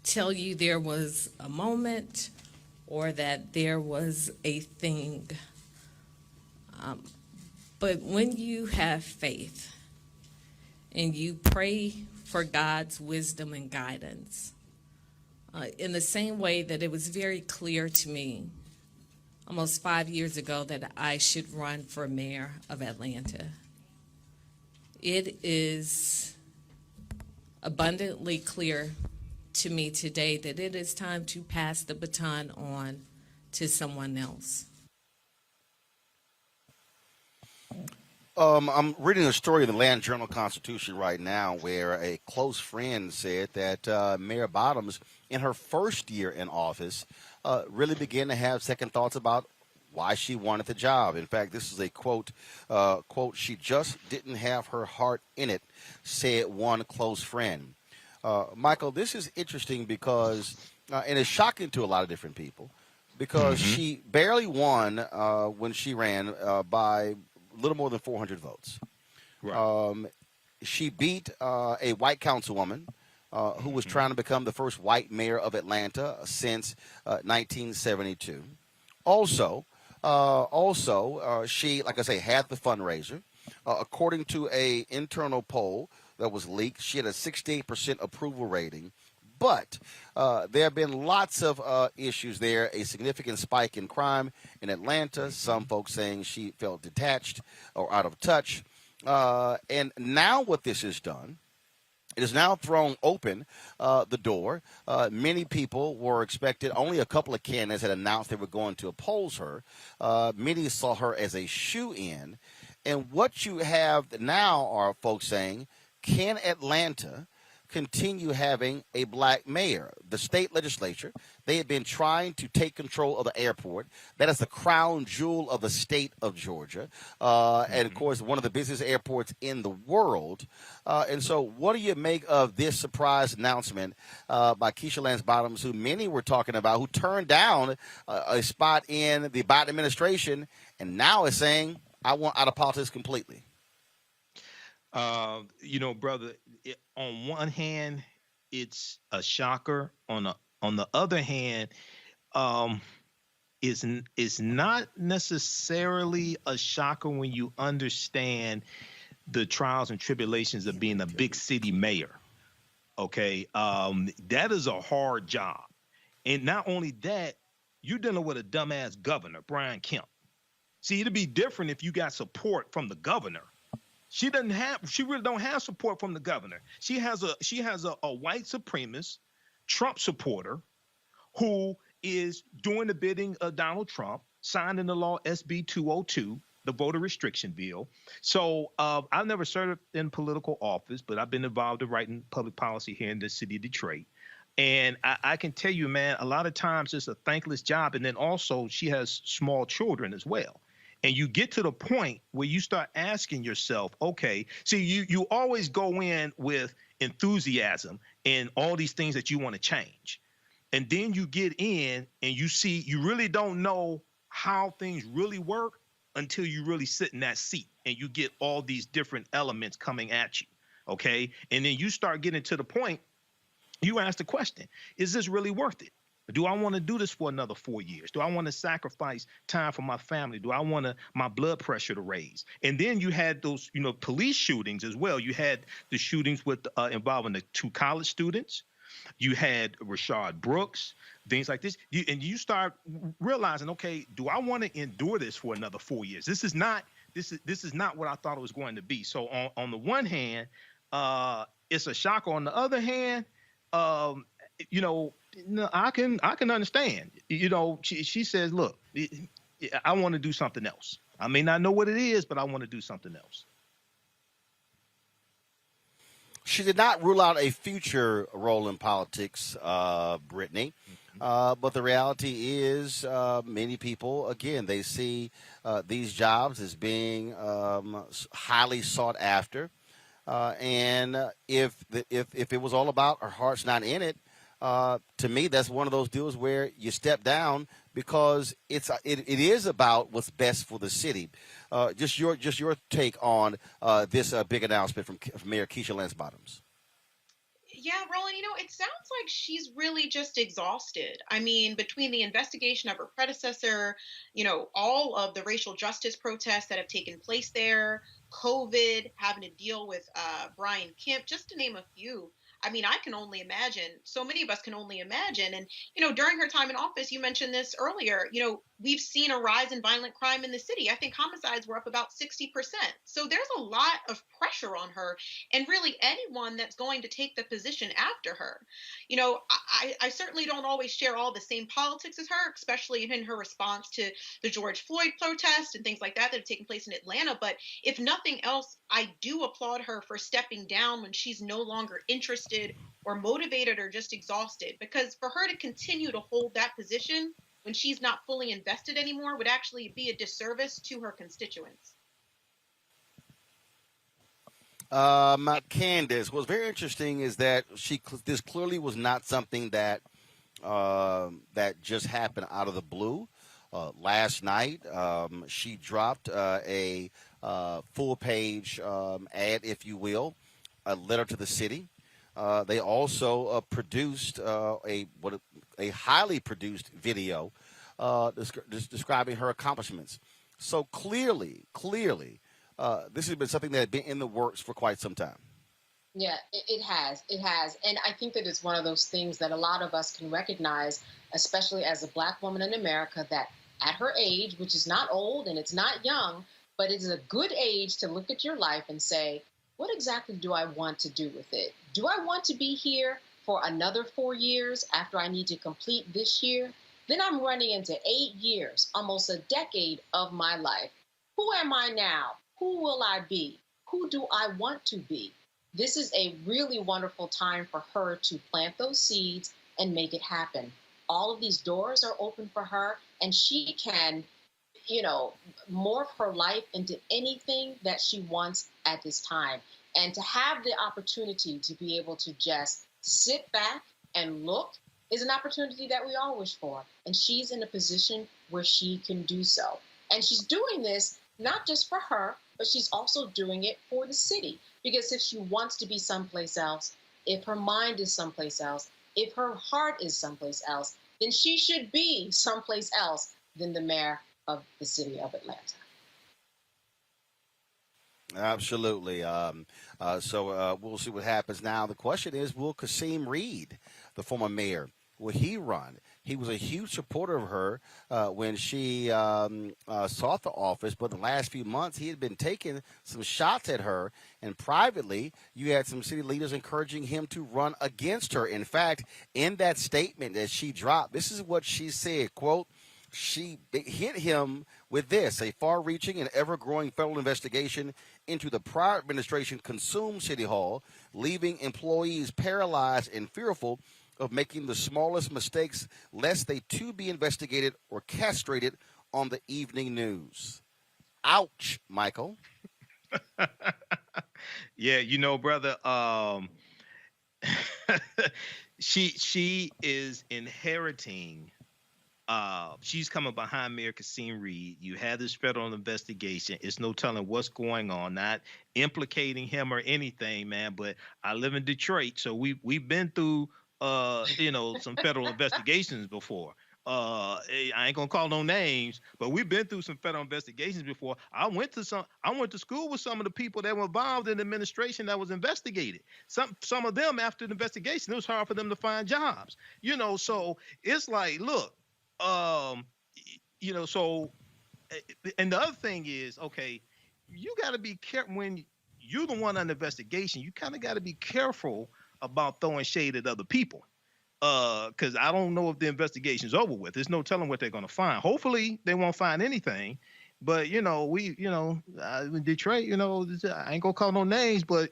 tell you there was a moment or that there was a thing. But when you have faith and you pray for God's wisdom and guidance, in the same way that it was very clear to me almost 5 years ago that I should run for mayor of Atlanta, it is abundantly clear to me today that it is time to pass the baton on to someone else. I'm reading a story in the Land Journal-Constitution right now where a close friend said that Mayor Bottoms, in her first year in office, really begin to have second thoughts about why she wanted the job. In fact, this is a quote, she just didn't have her heart in it, said one close friend. Michael, this is interesting because, and it's shocking to a lot of different people, because she barely won when she ran by a little more than 400 votes. Right. She beat a white councilwoman who was trying to become the first white mayor of Atlanta since 1972. Also, she, like I say, had the fundraiser. According to a internal poll that was leaked, she had a 68% approval rating. But there have been lots of issues there, a significant spike in crime in Atlanta, some folks saying she felt detached or out of touch. And now what this has done, it has now thrown open the door. Many people were expected, only a couple of candidates had announced they were going to oppose her. Many saw her as a shoe-in. And what you have now are folks saying, can Atlanta continue having a black mayor? The state legislature, they have been trying to take control of the airport. That is the crown jewel of the state of Georgia. And, of course, one of the busiest airports in the world. And so what do you make of this surprise announcement by Keisha Lance Bottoms, who many were talking about, who turned down a spot in the Biden administration and now is saying, I want out of politics completely? Brother, on one hand, it's a shocker. On the other hand, it's not necessarily a shocker when you understand the trials and tribulations of being a big city mayor. Okay, that is a hard job, and not only that, you're dealing with a dumbass governor, Brian Kemp. See, it'd be different if you got support from the governor. She really don't have support from the governor. She has a white supremacist Trump supporter who is doing the bidding of Donald Trump, signed into law SB 202, the voter restriction bill. So I've never served in political office, but I've been involved in writing public policy here in the city of Detroit. And I can tell you, man, a lot of times it's a thankless job. And then also she has small children as well. And you get to the point where you start asking yourself, okay, see, you always go in with enthusiasm and all these things that you want to change. And then you get in and you see you really don't know how things really work until you really sit in that seat and you get all these different elements coming at you, okay? And then you start getting to the point, you ask the question, is this really worth it? Do I want to do this for another 4 years? Do I want to sacrifice time for my family? Do I want my blood pressure to raise? And then you had those, police shootings as well. You had the shootings with involving the 2 college students. You had Rashard Brooks, things like this. You start realizing, okay, do I want to endure this for another 4 years? This is not what I thought it was going to be. So on the one hand, it's a shock. On the other hand, I can understand. She says, look, I want to do something else. I may not know what it is, but I want to do something else. She did not rule out a future role in politics, Brittany. But the reality is many people, again, they see these jobs as being highly sought after. And if it was all about her heart's not in it, to me, that's one of those deals where you step down because it is about what's best for the city. Just your take on this big announcement from Mayor Keisha Lance Bottoms. Yeah, Roland, it sounds like she's really just exhausted. I mean, between the investigation of her predecessor, all of the racial justice protests that have taken place there, COVID, having to deal with Brian Kemp, just to name a few. I mean, I can only imagine. So many of us can only imagine. And, during her time in office, you mentioned this earlier, we've seen a rise in violent crime in the city. I think homicides were up about 60%. So there's a lot of pressure on her, and really anyone that's going to take the position after her. I certainly don't always share all the same politics as her, especially in her response to the George Floyd protest and things like that have taken place in Atlanta. But if nothing else, I do applaud her for stepping down when she's no longer interested or motivated or just exhausted, because for her to continue to hold that position when she's not fully invested anymore would actually be a disservice to her constituents. Candace, what's very interesting is that this clearly was not something that that just happened out of the blue. Last night, she dropped a full-page ad, if you will, a letter to the city. They also produced a highly produced video describing her accomplishments. So clearly, this has been something that had been in the works for quite some time. Yeah, it has. It has. And I think that it's one of those things that a lot of us can recognize, especially as a Black woman in America, that at her age, which is not old and it's not young, but it's a good age to look at your life and say, what exactly do I want to do with it? Do I want to be here for another 4 years after I need to complete this year? Then I'm running into 8 years, almost a decade of my life. Who am I now? Who will I be? Who do I want to be? This is a really wonderful time for her to plant those seeds and make it happen. All of these doors are open for her, and she can, morph her life into anything that she wants at this time. And to have the opportunity to be able to just sit back and look is an opportunity that we all wish for. And she's in a position where she can do so. And she's doing this not just for her, but she's also doing it for the city. Because if she wants to be someplace else, if her mind is someplace else, if her heart is someplace else, then she should be someplace else than the mayor of the city of Atlanta. Absolutely. So we'll see what happens now. The question is, will Kasim Reed, the former mayor, will he run? He was a huge supporter of her when she sought the office, but in the last few months he had been taking some shots at her, and privately you had some city leaders encouraging him to run against her. In fact, in that statement that she dropped, this is what she said, quote, she hit him with this: a far-reaching and ever-growing federal investigation into the prior administration consumed City Hall, leaving employees paralyzed and fearful of making the smallest mistakes, lest they too be investigated or castrated on the evening news. Ouch, Michael. Yeah, brother, she is inheriting. She's coming behind Mayor Kasim Reed. You had this federal investigation. It's no telling what's going on. Not implicating him or anything, man. But I live in Detroit, so we've been through some federal investigations before. I ain't gonna call no names, but we've been through some federal investigations before. I went to school with some of the people that were involved in the administration that was investigated. Some of them, after the investigation, it was hard for them to find jobs. So it's like, look. So, and the other thing is, okay, you got to be careful when you're the one under investigation. You kind of got to be careful about throwing shade at other people, because I don't know if the investigation's over with. There's no telling what they're going to find. Hopefully, they won't find anything. But in Detroit, I ain't gonna call no names, but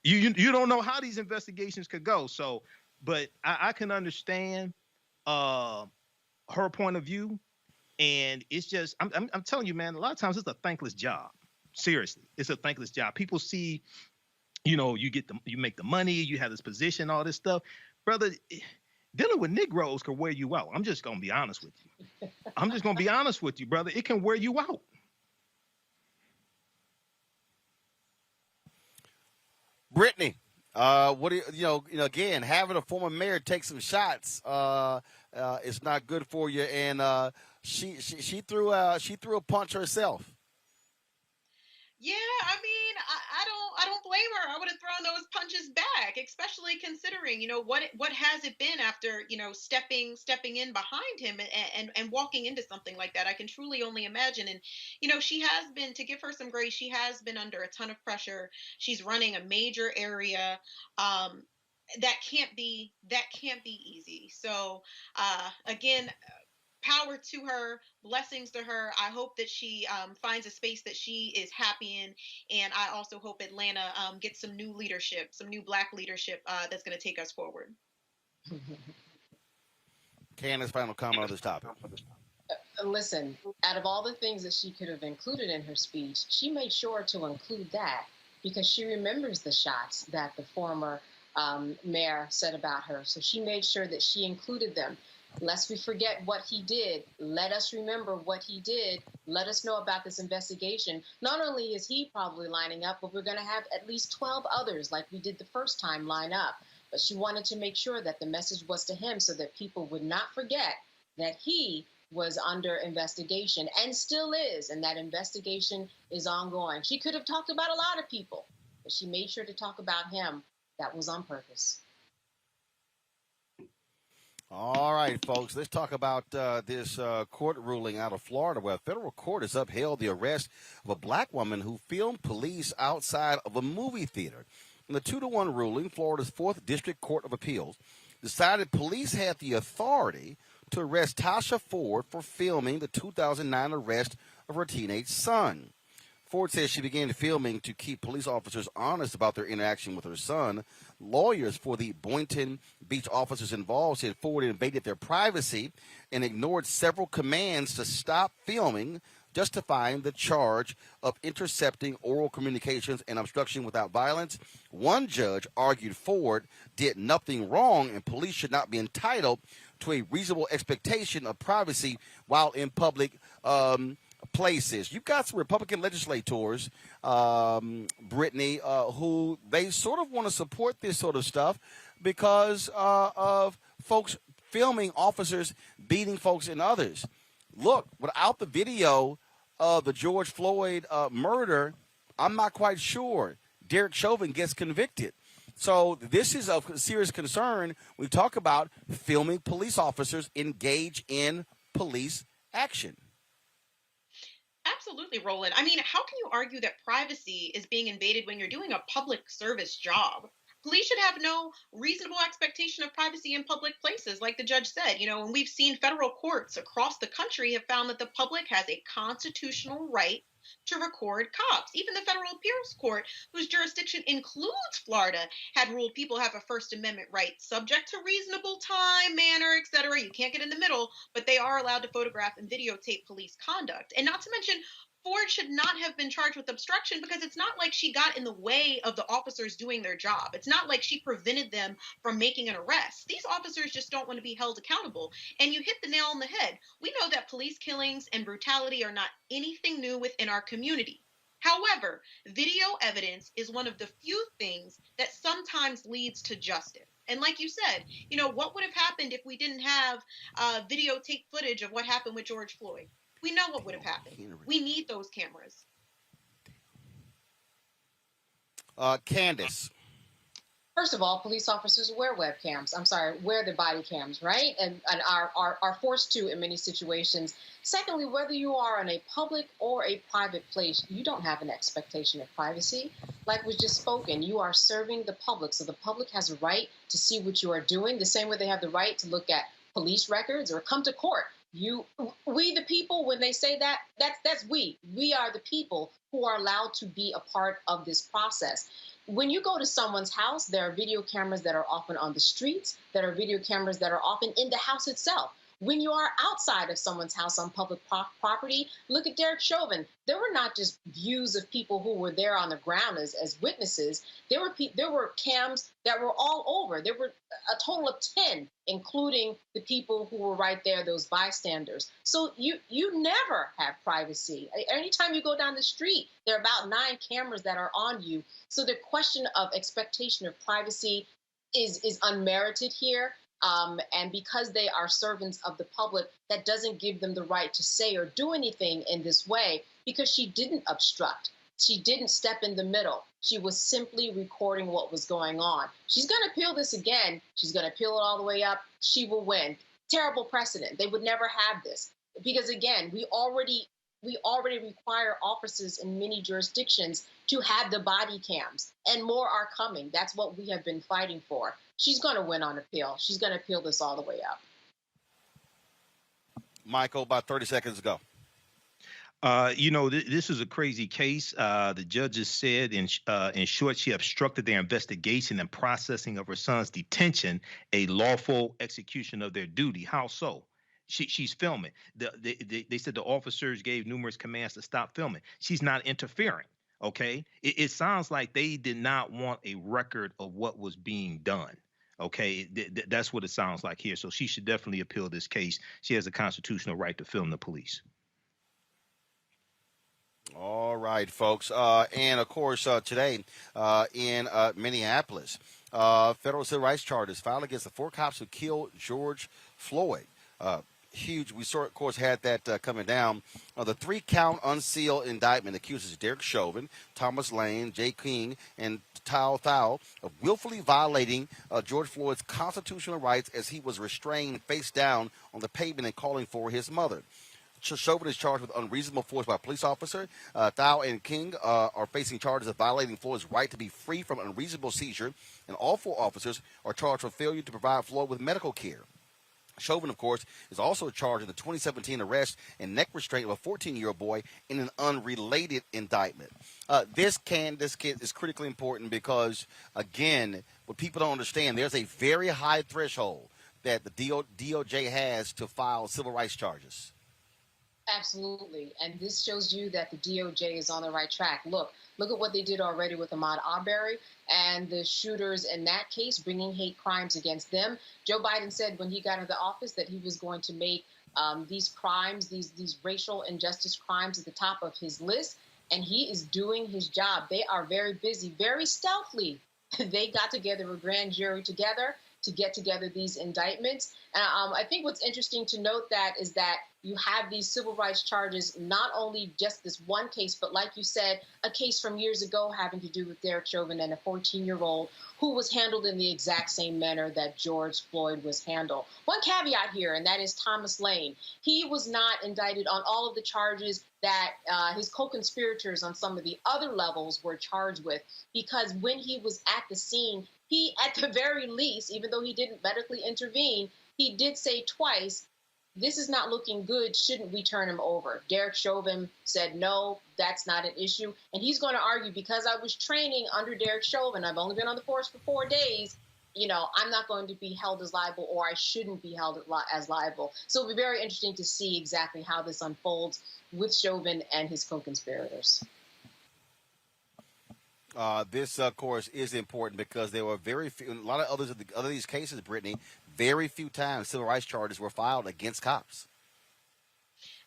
you don't know how these investigations could go. So, but I can understand her point of view, and it's just I'm telling you, man, a lot of times it's a thankless job. Seriously, it's a thankless job. People see, you make the money, you have this position, all this stuff, brother. Dealing with Negroes can wear you out. I'm just gonna be honest with you. I'm just gonna be honest with you, brother. It can wear you out. Brittany, what do again, having a former mayor take some shots is not good for you, and she threw a punch herself. Yeah, I mean, I don't blame her. I would have thrown those punches back, especially considering, what has it been after, stepping in behind him and walking into something like that. I can truly only imagine. And, she has been, to give her some grace, she has been under a ton of pressure. She's running a major area. That can't be easy. So again, power to her, blessings to her. I hope that she finds a space that she is happy in, and I also hope Atlanta gets some new leadership, some new Black leadership that's going to take us forward. Candace, final comment on this topic. Listen, out of all the things that she could have included in her speech, she made sure to include that because she remembers the shots that the former mayor said about her. So she made sure that she included them. Lest we forget what he did, let us remember what he did. Let us know about this investigation. Not only is he probably lining up, but we're going to have at least 12 others like we did the first time line up. But she wanted to make sure that the message was to him so that people would not forget that he was under investigation and still is, and that investigation is ongoing. She could have talked about a lot of people, but she made sure to talk about him. That was on purpose. All right, folks, let's talk about this court ruling out of Florida where a federal court has upheld the arrest of a Black woman who filmed police outside of a movie theater. In the 2-1 ruling, Florida's 4th District Court of Appeals decided police had the authority to arrest Tasha Ford for filming the 2009 arrest of her teenage son. Ford says she began filming to keep police officers honest about their interaction with her son. Lawyers for the Boynton Beach officers involved said Ford invaded their privacy and ignored several commands to stop filming, justifying the charge of intercepting oral communications and obstruction without violence. One judge argued Ford did nothing wrong and police should not be entitled to a reasonable expectation of privacy while in public places. You've got some Republican legislators, Brittany, who they sort of want to support this sort of stuff because of folks filming officers beating folks and others. Look, without the video of the George Floyd murder, I'm not quite sure Derek Chauvin gets convicted. So this is of serious concern. We talk about filming police officers engage in police action. Absolutely, Roland. I mean, how can you argue that privacy is being invaded when you're doing a public service job? Police should have no reasonable expectation of privacy in public places, like the judge said. And we've seen federal courts across the country have found that the public has a constitutional right to record cops. Even the federal appeals court, whose jurisdiction includes Florida, had ruled people have a First Amendment right subject to reasonable time, manner, etc. You can't get in the middle, but they are allowed to photograph and videotape police conduct. And not to mention, Ford should not have been charged with obstruction because it's not like she got in the way of the officers doing their job. It's not like she prevented them from making an arrest. These officers just don't want to be held accountable. And you hit the nail on the head. We know that police killings and brutality are not anything new within our community. However, video evidence is one of the few things that sometimes leads to justice. And like you said, what would have happened if we didn't have videotape footage of what happened with George Floyd? We know what would have happened. We need those cameras. Candace. First of all, police officers wear webcams. Wear the body cams, right? And are forced to in many situations. Secondly, whether you are in a public or a private place, you don't have an expectation of privacy. Like was just spoken, you are serving the public. So the public has a right to see what you are doing, the same way they have the right to look at police records or come to court. We the people, when they say that's we. We are the people who are allowed to be a part of this process. When you go to someone's house, there are video cameras that are often on the streets, that are video cameras that are often in the house itself. When you are outside of someone's house on public property, look at Derek Chauvin. There were not just views of people who were there on the ground as witnesses. There were cams that were all over. There were a total of 10, including the people who were right there, those bystanders. So you never have privacy. Anytime you go down the street, there are about 9 cameras that are on you. So the question of expectation of privacy is unmerited here. And because they are servants of the public, that doesn't give them the right to say or do anything in this way, because she didn't obstruct. She didn't step in the middle. She was simply recording what was going on. She's going to appeal this again. She's going to appeal it all the way up. She will win. Terrible precedent. They would never have this because, again, we already require officers in many jurisdictions to have the body cams, and more are coming. That's what we have been fighting for. She's going to win on appeal. She's going to appeal this all the way up. Michael, about 30 seconds ago. This is a crazy case. The judges said, in short, she obstructed their investigation and processing of her son's detention, a lawful execution of their duty. How so? She's filming. They said the officers gave numerous commands to stop filming. She's not interfering. Okay, it sounds like they did not want a record of what was being done. Okay, that's what it sounds like here. So she should definitely appeal this case. She has a constitutional right to film the police. All right, folks. And, of course, today in Minneapolis, federal civil rights charges filed against the 4 cops who killed George Floyd. Huge. We, of course, had that coming down. The 3-count unsealed indictment accuses Derek Chauvin, Thomas Lane, Jay King, and Tao Thao of willfully violating George Floyd's constitutional rights as he was restrained face down on the pavement and calling for his mother. Chauvin is charged with unreasonable force by a police officer. Thao and King are facing charges of violating Floyd's right to be free from unreasonable seizure, and all 4 officers are charged for failure to provide Floyd with medical care. Chauvin, of course, is also charged in the 2017 arrest and neck restraint of a 14-year-old boy in an unrelated indictment. This kid is critically important because, again, what people don't understand, there's a very high threshold that the DOJ has to file civil rights charges. Absolutely. And this shows you that the DOJ is on the right track. Look at what they did already with Ahmaud Arbery and the shooters in that case, bringing hate crimes against them. Joe Biden said when he got into office that he was going to make these crimes, these racial injustice crimes at the top of his list. And he is doing his job. They are very busy, very stealthily. They got together a grand jury together to get together these indictments. I think what's interesting to note that is that you have these civil rights charges, not only just this one case, but like you said, a case from years ago having to do with Derek Chauvin and a 14-year-old who was handled in the exact same manner that George Floyd was handled. One caveat here, and that is Thomas Lane. He was not indicted on all of the charges that his co-conspirators on some of the other levels were charged with, because when he was at the scene, he, at the very least, even though he didn't medically intervene, he did say twice, this is not looking good. Shouldn't we turn him over? Derek Chauvin said, no, that's not an issue. And he's going to argue, because I was training under Derek Chauvin, I've only been on the force for 4 days, I'm not going to be held as liable, or I shouldn't be held as liable. So it'll be very interesting to see exactly how this unfolds with Chauvin and his co-conspirators. This, of course, is important because there were very few, a lot of others of these cases, Brittany, very few times civil rights charges were filed against cops.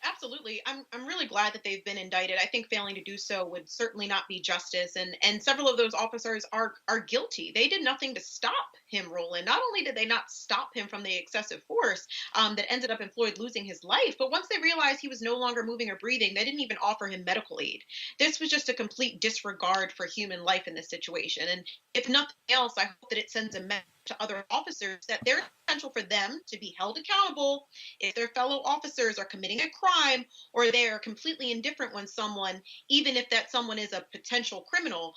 Absolutely. I'm really glad that they've been indicted. I think failing to do so would certainly not be justice. And several of those officers are guilty. They did nothing to stop him, Roland. Not only did they not stop him from the excessive force that ended up in Floyd losing his life, but once they realized he was no longer moving or breathing, they didn't even offer him medical aid. This was just a complete disregard for human life in this situation. And if nothing else, I hope that it sends a message to other officers that there's potential for them to be held accountable if their fellow officers are committing a crime, or they are completely indifferent when someone, even if that someone is a potential criminal,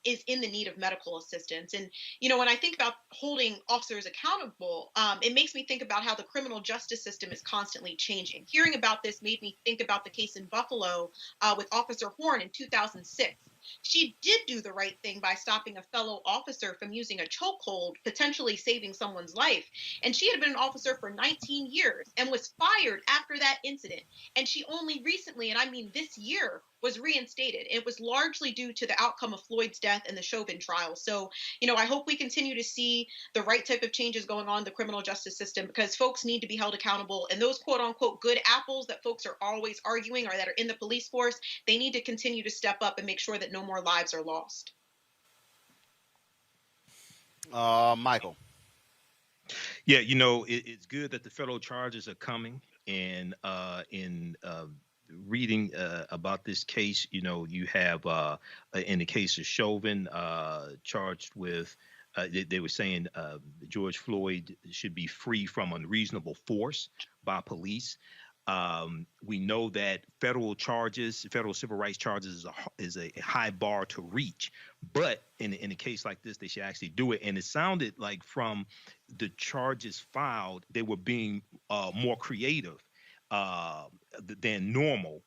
is in the need of medical assistance. And, when I think about holding officers accountable, it makes me think about how the criminal justice system is constantly changing. Hearing about this made me think about the case in Buffalo with Officer Horn in 2006. She did do the right thing by stopping a fellow officer from using a chokehold, potentially saving someone's life. And she had been an officer for 19 years and was fired after that incident. And she only recently, and I mean this year, was reinstated. It was largely due to the outcome of Floyd's death and the Chauvin trial. So, I hope we continue to see the right type of changes going on in the criminal justice system, because folks need to be held accountable. And those quote unquote good apples that folks are always arguing, or that are in the police force, they need to continue to step up and make sure that no more lives are lost. Michael. Yeah, it's good that the federal charges are coming, and in reading about this case, you have in the case of Chauvin charged with. They were saying George Floyd should be free from unreasonable force by police. We know that federal civil rights charges is a high bar to reach. But in a case like this, they should actually do it. And it sounded like from the charges filed, they were being more creative than normal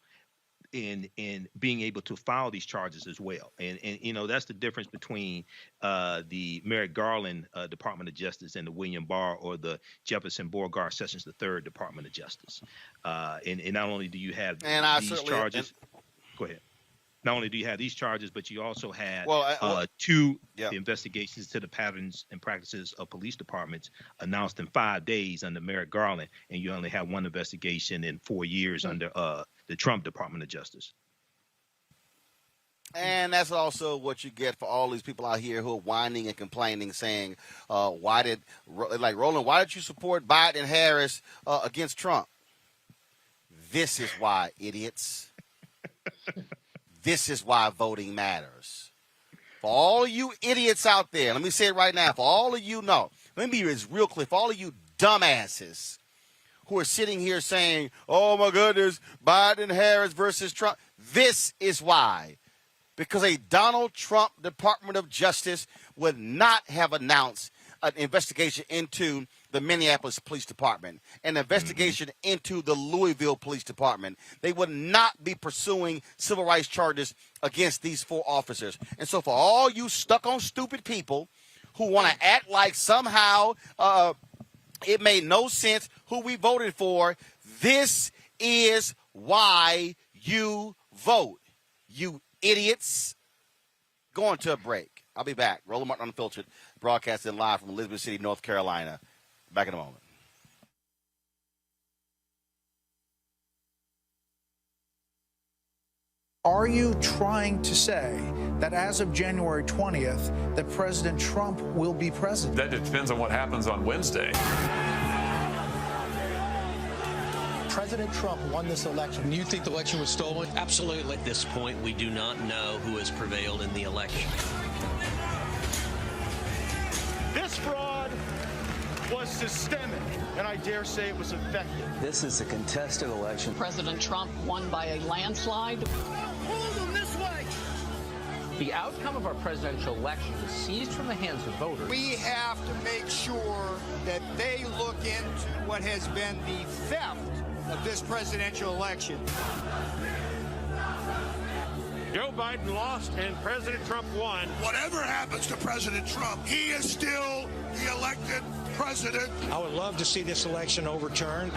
in being able to file these charges as well. And that's the difference between the Merrick Garland Department of Justice and the William Barr or the Jefferson Beauregard Sessions III Department of Justice. And not only do you have these charges, go ahead. Not only do you have these charges, but you also had two investigations to the patterns and practices of police departments announced in 5 days under Merrick Garland, and you only have one investigation in 4 years under the Trump Department of Justice. And that's also what you get for all these people out here who are whining and complaining, saying, Roland, why did you support Biden and Harris against Trump? This is why, idiots. This is why voting matters. For all of you idiots out there, let me say it right now. For all of you, let me be real clear. For all of you dumbasses who are sitting here saying, oh, my goodness, Biden, Harris versus Trump. This is why. Because a Donald Trump Department of Justice would not have announced an investigation into the Minneapolis Police Department, an investigation into the Louisville Police Department. They would not be pursuing civil rights charges against these 4 officers. And so for all you stuck on stupid people who want to act like somehow it made no sense who we voted for, this is why you vote. You idiots. Going to a break. I'll be back. Roland Martin Unfiltered, broadcasting live from Elizabeth City, North Carolina. Back in a moment. Are you trying to say that as of January 20th, that President Trump will be president? That depends on what happens on Wednesday. President Trump won this election. Do you think the election was stolen? Absolutely. At this point, we do not know who has prevailed in the election. This fraud was systemic, and I dare say it was effective. This is a contested election. President Trump won by a landslide. Move them this way. The outcome of our presidential election was seized from the hands of voters. We have to make sure that they look into what has been the theft of this presidential election. Joe Biden lost and President Trump won. Whatever happens to President Trump, he is still the elected president. I would love to see this election overturned.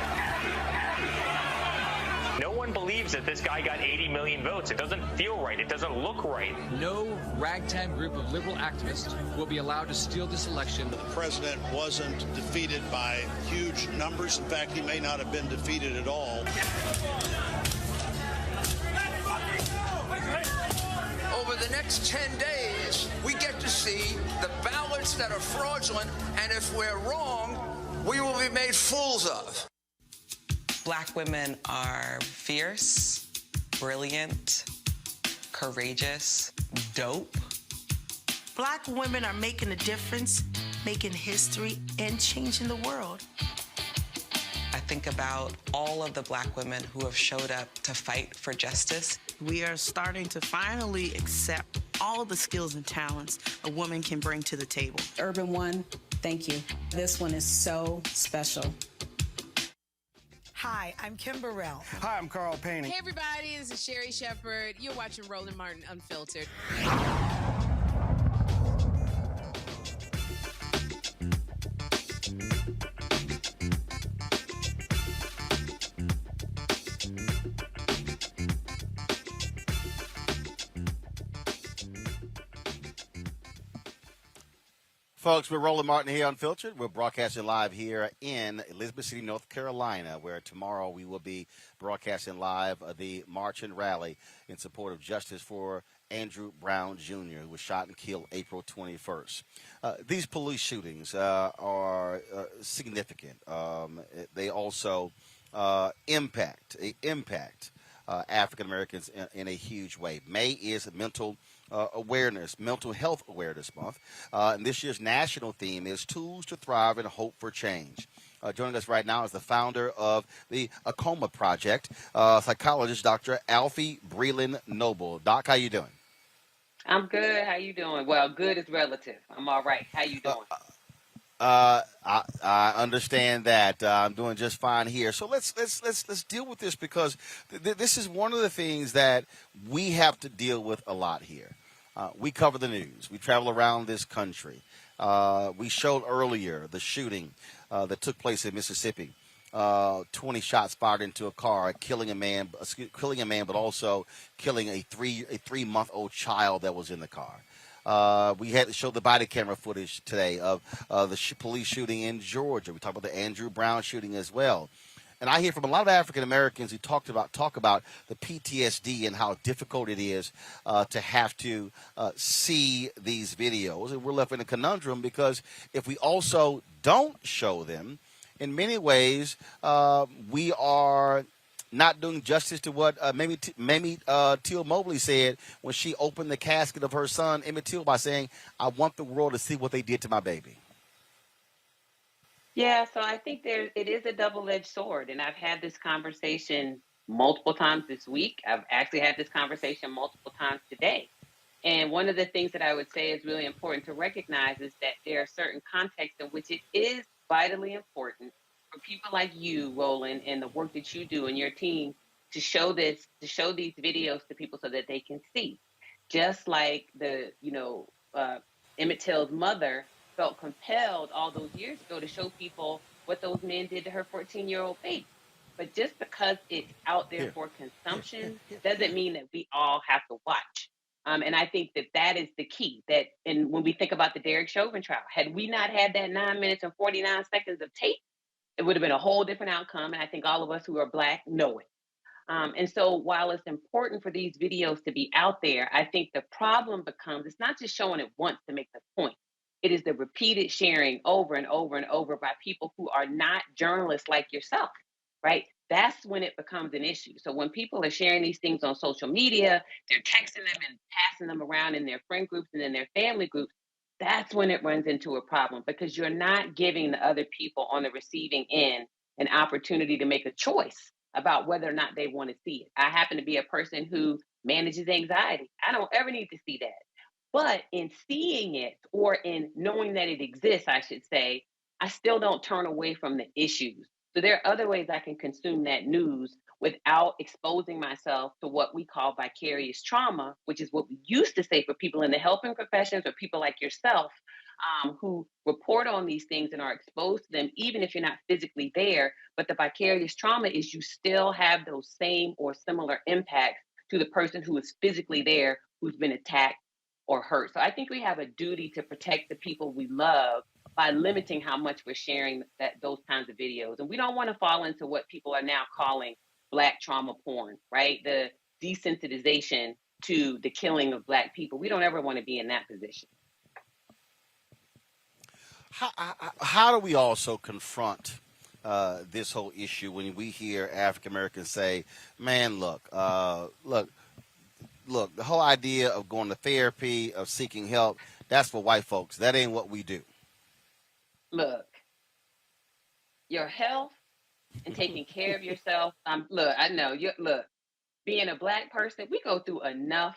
No one believes that this guy got 80 million votes. It doesn't feel right. It doesn't look right. No ragtag group of liberal activists will be allowed to steal this election. The president wasn't defeated by huge numbers. In fact, he may not have been defeated at all. Over the next 10 days, we get to see the ballots that are fraudulent, and if we're wrong, we will be made fools of. Black women are fierce, brilliant, courageous, dope. Black women are making a difference, making history, and changing the world. I think about all of the Black women who have showed up to fight for justice. We are starting to finally accept all the skills and talents a woman can bring to the table. Urban One, thank you. This one is so special. Hi, I'm Kim Burrell. Hi, I'm Carl Payne. Hey, everybody, this is Sherry Shepherd. You're watching Roland Martin Unfiltered. Folks, we're Roland Martin here Unfiltered. We're broadcasting live here in Elizabeth City, North Carolina, where tomorrow we will be broadcasting live the march and rally in support of justice for Andrew Brown Jr., who was shot and killed April 21st. These police shootings are significant. They also impact African Americans in a huge way. May is mental mental health awareness month. And this year's national theme is Tools to Thrive and Hope for Change. Joining us right now is the founder of the Acoma Project, psychologist Dr. Alfie Breland Noble. Doc, how you doing? I'm good. How you doing? Well, good is relative. I'm all right. How you doing? I understand that. I'm doing just fine here. So let's deal with this because this is one of the things that we have to deal with a lot here. We cover the news. We travel around this country. We showed earlier the shooting that took place in Mississippi. 20 shots fired into a car, killing a man, but also killing a 3-month-old child that was in the car. We had to show the body camera footage today of the police shooting in Georgia. We talked about the Andrew Brown shooting as well. And I hear from a lot of African Americans who talk about the PTSD and how difficult it is to have to see these videos. And we're left in a conundrum because if we also don't show them, in many ways, we are not doing justice to what Mamie Till Mobley said when she opened the casket of her son, Emmett Till, by saying, I want the world to see what they did to my baby. Yeah, so I think it is a double-edged sword, and I've had this conversation multiple times this week. I've actually had this conversation multiple times today. And one of the things that I would say is really important to recognize is that there are certain contexts in which it is vitally important for people like you, Roland, and the work that you do and your team to show these videos to people so that they can see. Just like Emmett Till's mother felt compelled all those years ago to show people what those men did to her 14-year-old baby. But just because it's out there for consumption doesn't mean that we all have to watch. And I think that is the key. And when we think about the Derek Chauvin trial, had we not had that 9 minutes and 49 seconds of tape, it would have been a whole different outcome. And I think all of us who are Black know it. And so while it's important for these videos to be out there, I think the problem becomes it's not just showing it once to make the point. It is the repeated sharing over and over and over by people who are not journalists like yourself, right? That's when it becomes an issue. So when people are sharing these things on social media, they're texting them and passing them around in their friend groups and in their family groups, that's when it runs into a problem because you're not giving the other people on the receiving end an opportunity to make a choice about whether or not they want to see it. I happen to be a person who manages anxiety. I don't ever need to see that. But in seeing it or in knowing that it exists, I should say, I still don't turn away from the issues. So there are other ways I can consume that news without exposing myself to what we call vicarious trauma, which is what we used to say for people in the helping professions or people like yourself who report on these things and are exposed to them, even if you're not physically there. But the vicarious trauma is you still have those same or similar impacts to the person who is physically there, who's been attacked or hurt. So I think we have a duty to protect the people we love by limiting how much we're sharing those kinds of videos. And we don't want to fall into what people are now calling Black trauma porn, right? The desensitization to the killing of Black people. We don't ever want to be in that position. How do we also confront this whole issue when we hear African Americans say, man, look, the whole idea of going to therapy, of seeking help, that's for white folks. That ain't what we do. Look, your health and taking care of yourself. I know being a Black person, we go through enough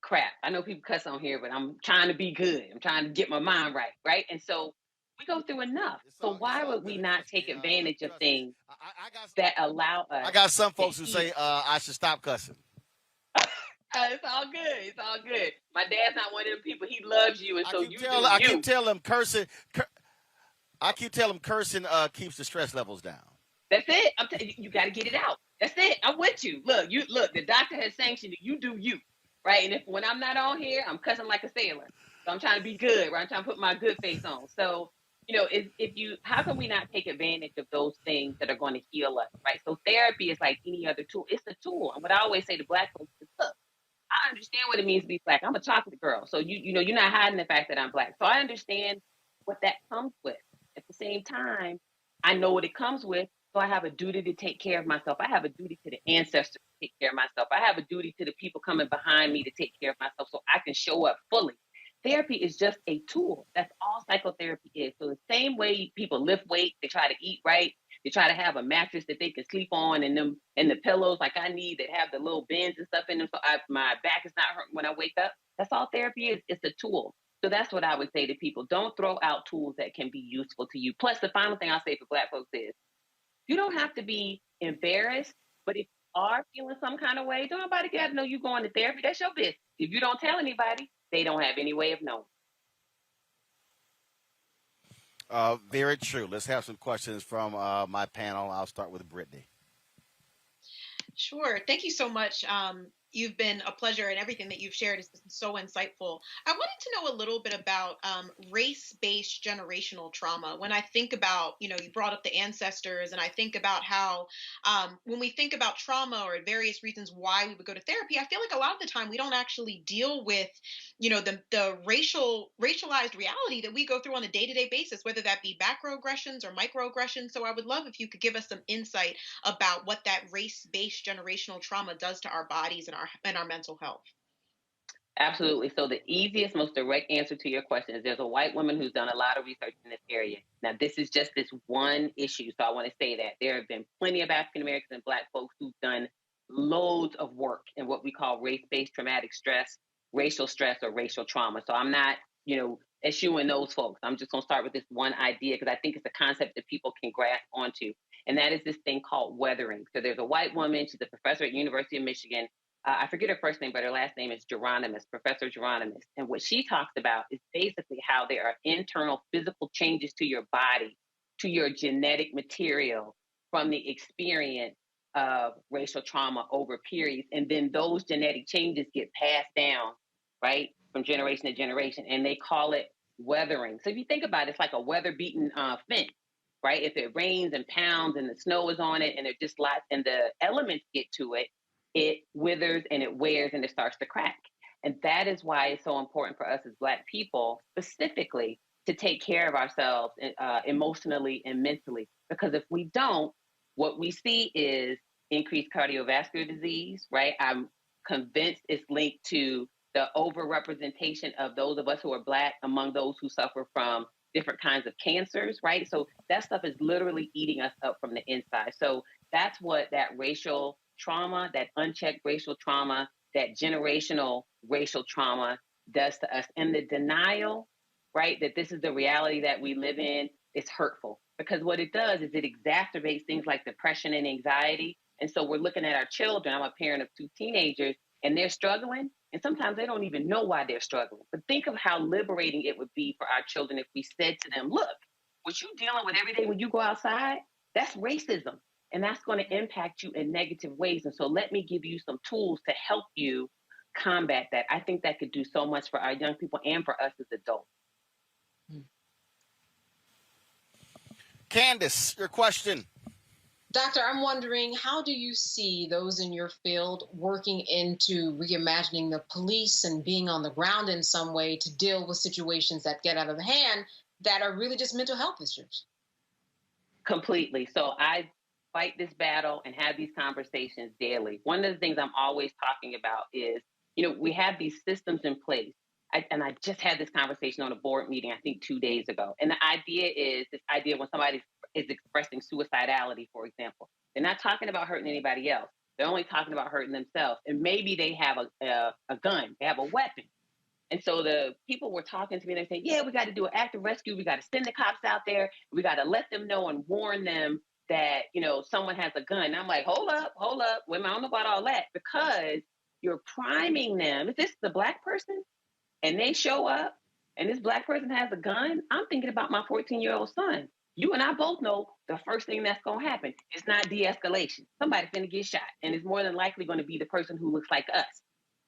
crap. I know people cuss on here, but I'm trying to be good. I'm trying to get my mind right? And so we go through enough. So why would we not take advantage of things that allow us? I got some folks who say I should stop cussing. It's all good. It's all good. My dad's not one of them people. He loves you, and so you do you. I keep telling him cursing. I keep telling him cursing keeps the stress levels down. That's it. I'm telling you, got to get it out. That's it. I'm with you. Look. The doctor has sanctioned it. You do you, right? And when I'm not on here, I'm cussing like a sailor. So I'm trying to be good, right? I'm trying to put my good face on. So how can we not take advantage of those things that are going to heal us, right? So therapy is like any other tool. It's a tool. And what I always say to Black folks is, look, I understand what it means to be Black. I'm a chocolate girl. So you're not hiding the fact that I'm Black. So I understand what that comes with. At the same time, I know what it comes with So I have a duty to take care of myself. I have a duty to the ancestors to take care of myself. I have a duty to the people coming behind me to take care of myself so I can show up fully. Therapy is just a tool. That's all psychotherapy is. So the same way people lift weights, they try to eat right, they try to have a mattress that they can sleep on and the pillows like I need that have the little bends and stuff in them so my back is not hurting when I wake up. That's all therapy is. It's a tool. So that's what I would say to people. Don't throw out tools that can be useful to you. Plus, the final thing I'll say for Black folks is, you don't have to be embarrassed, but if you are feeling some kind of way, don't nobody got to know you going to therapy. That's your business. If you don't tell anybody, they don't have any way of knowing. Very true. Let's have some questions from my panel. I'll start with Brittany. Sure. Thank you so much. You've been a pleasure, and everything that you've shared has been so insightful. I wanted to know a little bit about race-based generational trauma. When I think about, you brought up the ancestors, and I think about how when we think about trauma or various reasons why we would go to therapy, I feel like a lot of the time we don't actually deal with, the racialized reality that we go through on a day-to-day basis, whether that be macroaggressions or microaggressions. So I would love if you could give us some insight about what that race-based generational trauma does to our bodies and our mental health. Absolutely. So the easiest, most direct answer to your question is there's a white woman who's done a lot of research in this area. Now, this is just this one issue. So I want to say that there have been plenty of African Americans and Black folks who've done loads of work in what we call race-based traumatic stress, racial stress, or racial trauma. So I'm not, eschewing those folks. I'm just going to start with this one idea because I think it's a concept that people can grasp onto. And that is this thing called weathering. So there's a white woman, she's a professor at University of Michigan. I forget her first name, but her last name is Geronimus, Professor Geronimus. And what she talks about is basically how there are internal physical changes to your body, to your genetic material from the experience of racial trauma over periods. And then those genetic changes get passed down, right, from generation to generation. And they call it weathering. So if you think about it, it's like a weather-beaten fence, right? If it rains and pounds and the snow is on it and there's just lots and the elements get to it, it withers and it wears and it starts to crack. And that is why it's so important for us as Black people specifically to take care of ourselves emotionally and mentally. Because if we don't, what we see is increased cardiovascular disease, right? I'm convinced it's linked to the overrepresentation of those of us who are Black among those who suffer from different kinds of cancers, right? So that stuff is literally eating us up from the inside. So that's what that racial trauma, that unchecked racial trauma, that generational racial trauma does to us. And the denial, right, that this is the reality that we live in is hurtful because what it does is it exacerbates things like depression and anxiety. And so we're looking at our children. I'm a parent of 2 teenagers and they're struggling. And sometimes they don't even know why they're struggling. But think of how liberating it would be for our children if we said to them, look, what you're dealing with every day when you go outside, that's racism. And that's going to impact you in negative ways. And so let me give you some tools to help you combat that. I think that could do so much for our young people and for us as adults. Candace, your question. Doctor, I'm wondering, how do you see those in your field working into reimagining the police and being on the ground in some way to deal with situations that get out of hand that are really just mental health issues? Completely. So I fight this battle and have these conversations daily. One of the things I'm always talking about is, we have these systems in place. And I just had this conversation on a board meeting, I think 2 days ago. And the idea is this idea when somebody is expressing suicidality, for example, they're not talking about hurting anybody else. They're only talking about hurting themselves. And maybe they have a gun, they have a weapon. And so the people were talking to me and they're saying, yeah, we got to do an active rescue. We got to send the cops out there. We got to let them know and warn them that, someone has a gun. And I'm like, hold up. Women, I don't know about all that because you're priming them. If this is a Black person and they show up and this Black person has a gun, I'm thinking about my 14-year-old son. You and I both know the first thing that's going to happen is not de-escalation. Somebody's going to get shot and it's more than likely going to be the person who looks like us.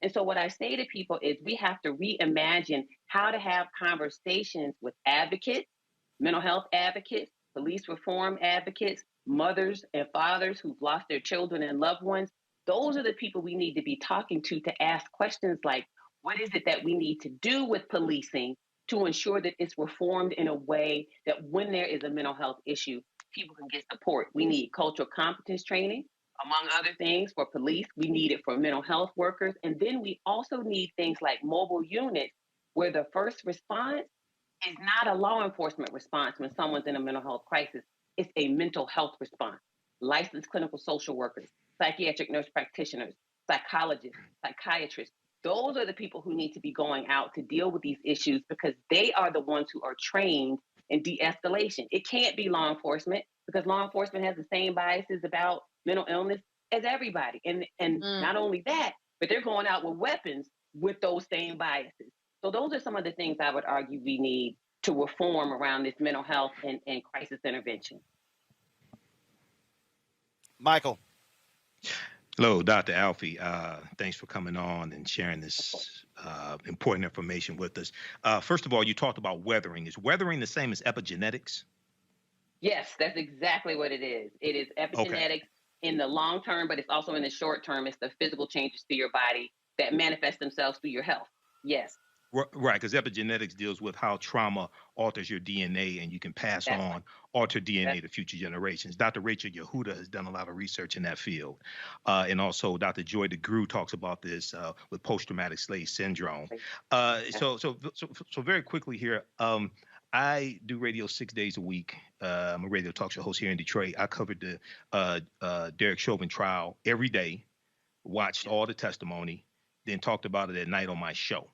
And so what I say to people is we have to reimagine how to have conversations with advocates, mental health advocates, police reform advocates, mothers and fathers who've lost their children and loved ones. Those are the people we need to be talking to ask questions like, what is it that we need to do with policing to ensure that it's reformed in a way that when there is a mental health issue, people can get support. We need cultural competence training, among other things, for police. We need it for mental health workers. And then we also need things like mobile units where the first response is not a law enforcement response when someone's in a mental health crisis. It's a mental health response. Licensed clinical social workers, psychiatric nurse practitioners, psychologists, psychiatrists. Those are the people who need to be going out to deal with these issues because they are the ones who are trained in de-escalation. It can't be law enforcement because law enforcement has the same biases about mental illness as everybody. And not only that, but they're going out with weapons with those same biases. So those are some of the things I would argue we need to reform around this mental health and crisis intervention. Michael. Hello, Dr. Alfie. Thanks for coming on and sharing this important information with us. First of all, you talked about weathering. Is weathering the same as epigenetics? Yes, that's exactly what it is. It is epigenetics in the long term, but it's also in the short term. It's the physical changes to your body that manifest themselves through your health. Yes. Right, because epigenetics deals with how trauma alters your DNA, and you can pass on altered DNA to future generations. Dr. Rachel Yehuda has done a lot of research in that field. And also Dr. Joy DeGruy talks about this with post-traumatic slave syndrome. So very quickly here, I do radio 6 days a week. I'm a radio talk show host here in Detroit. I covered the Derek Chauvin trial every day, watched all the testimony, then talked about it at night on my show.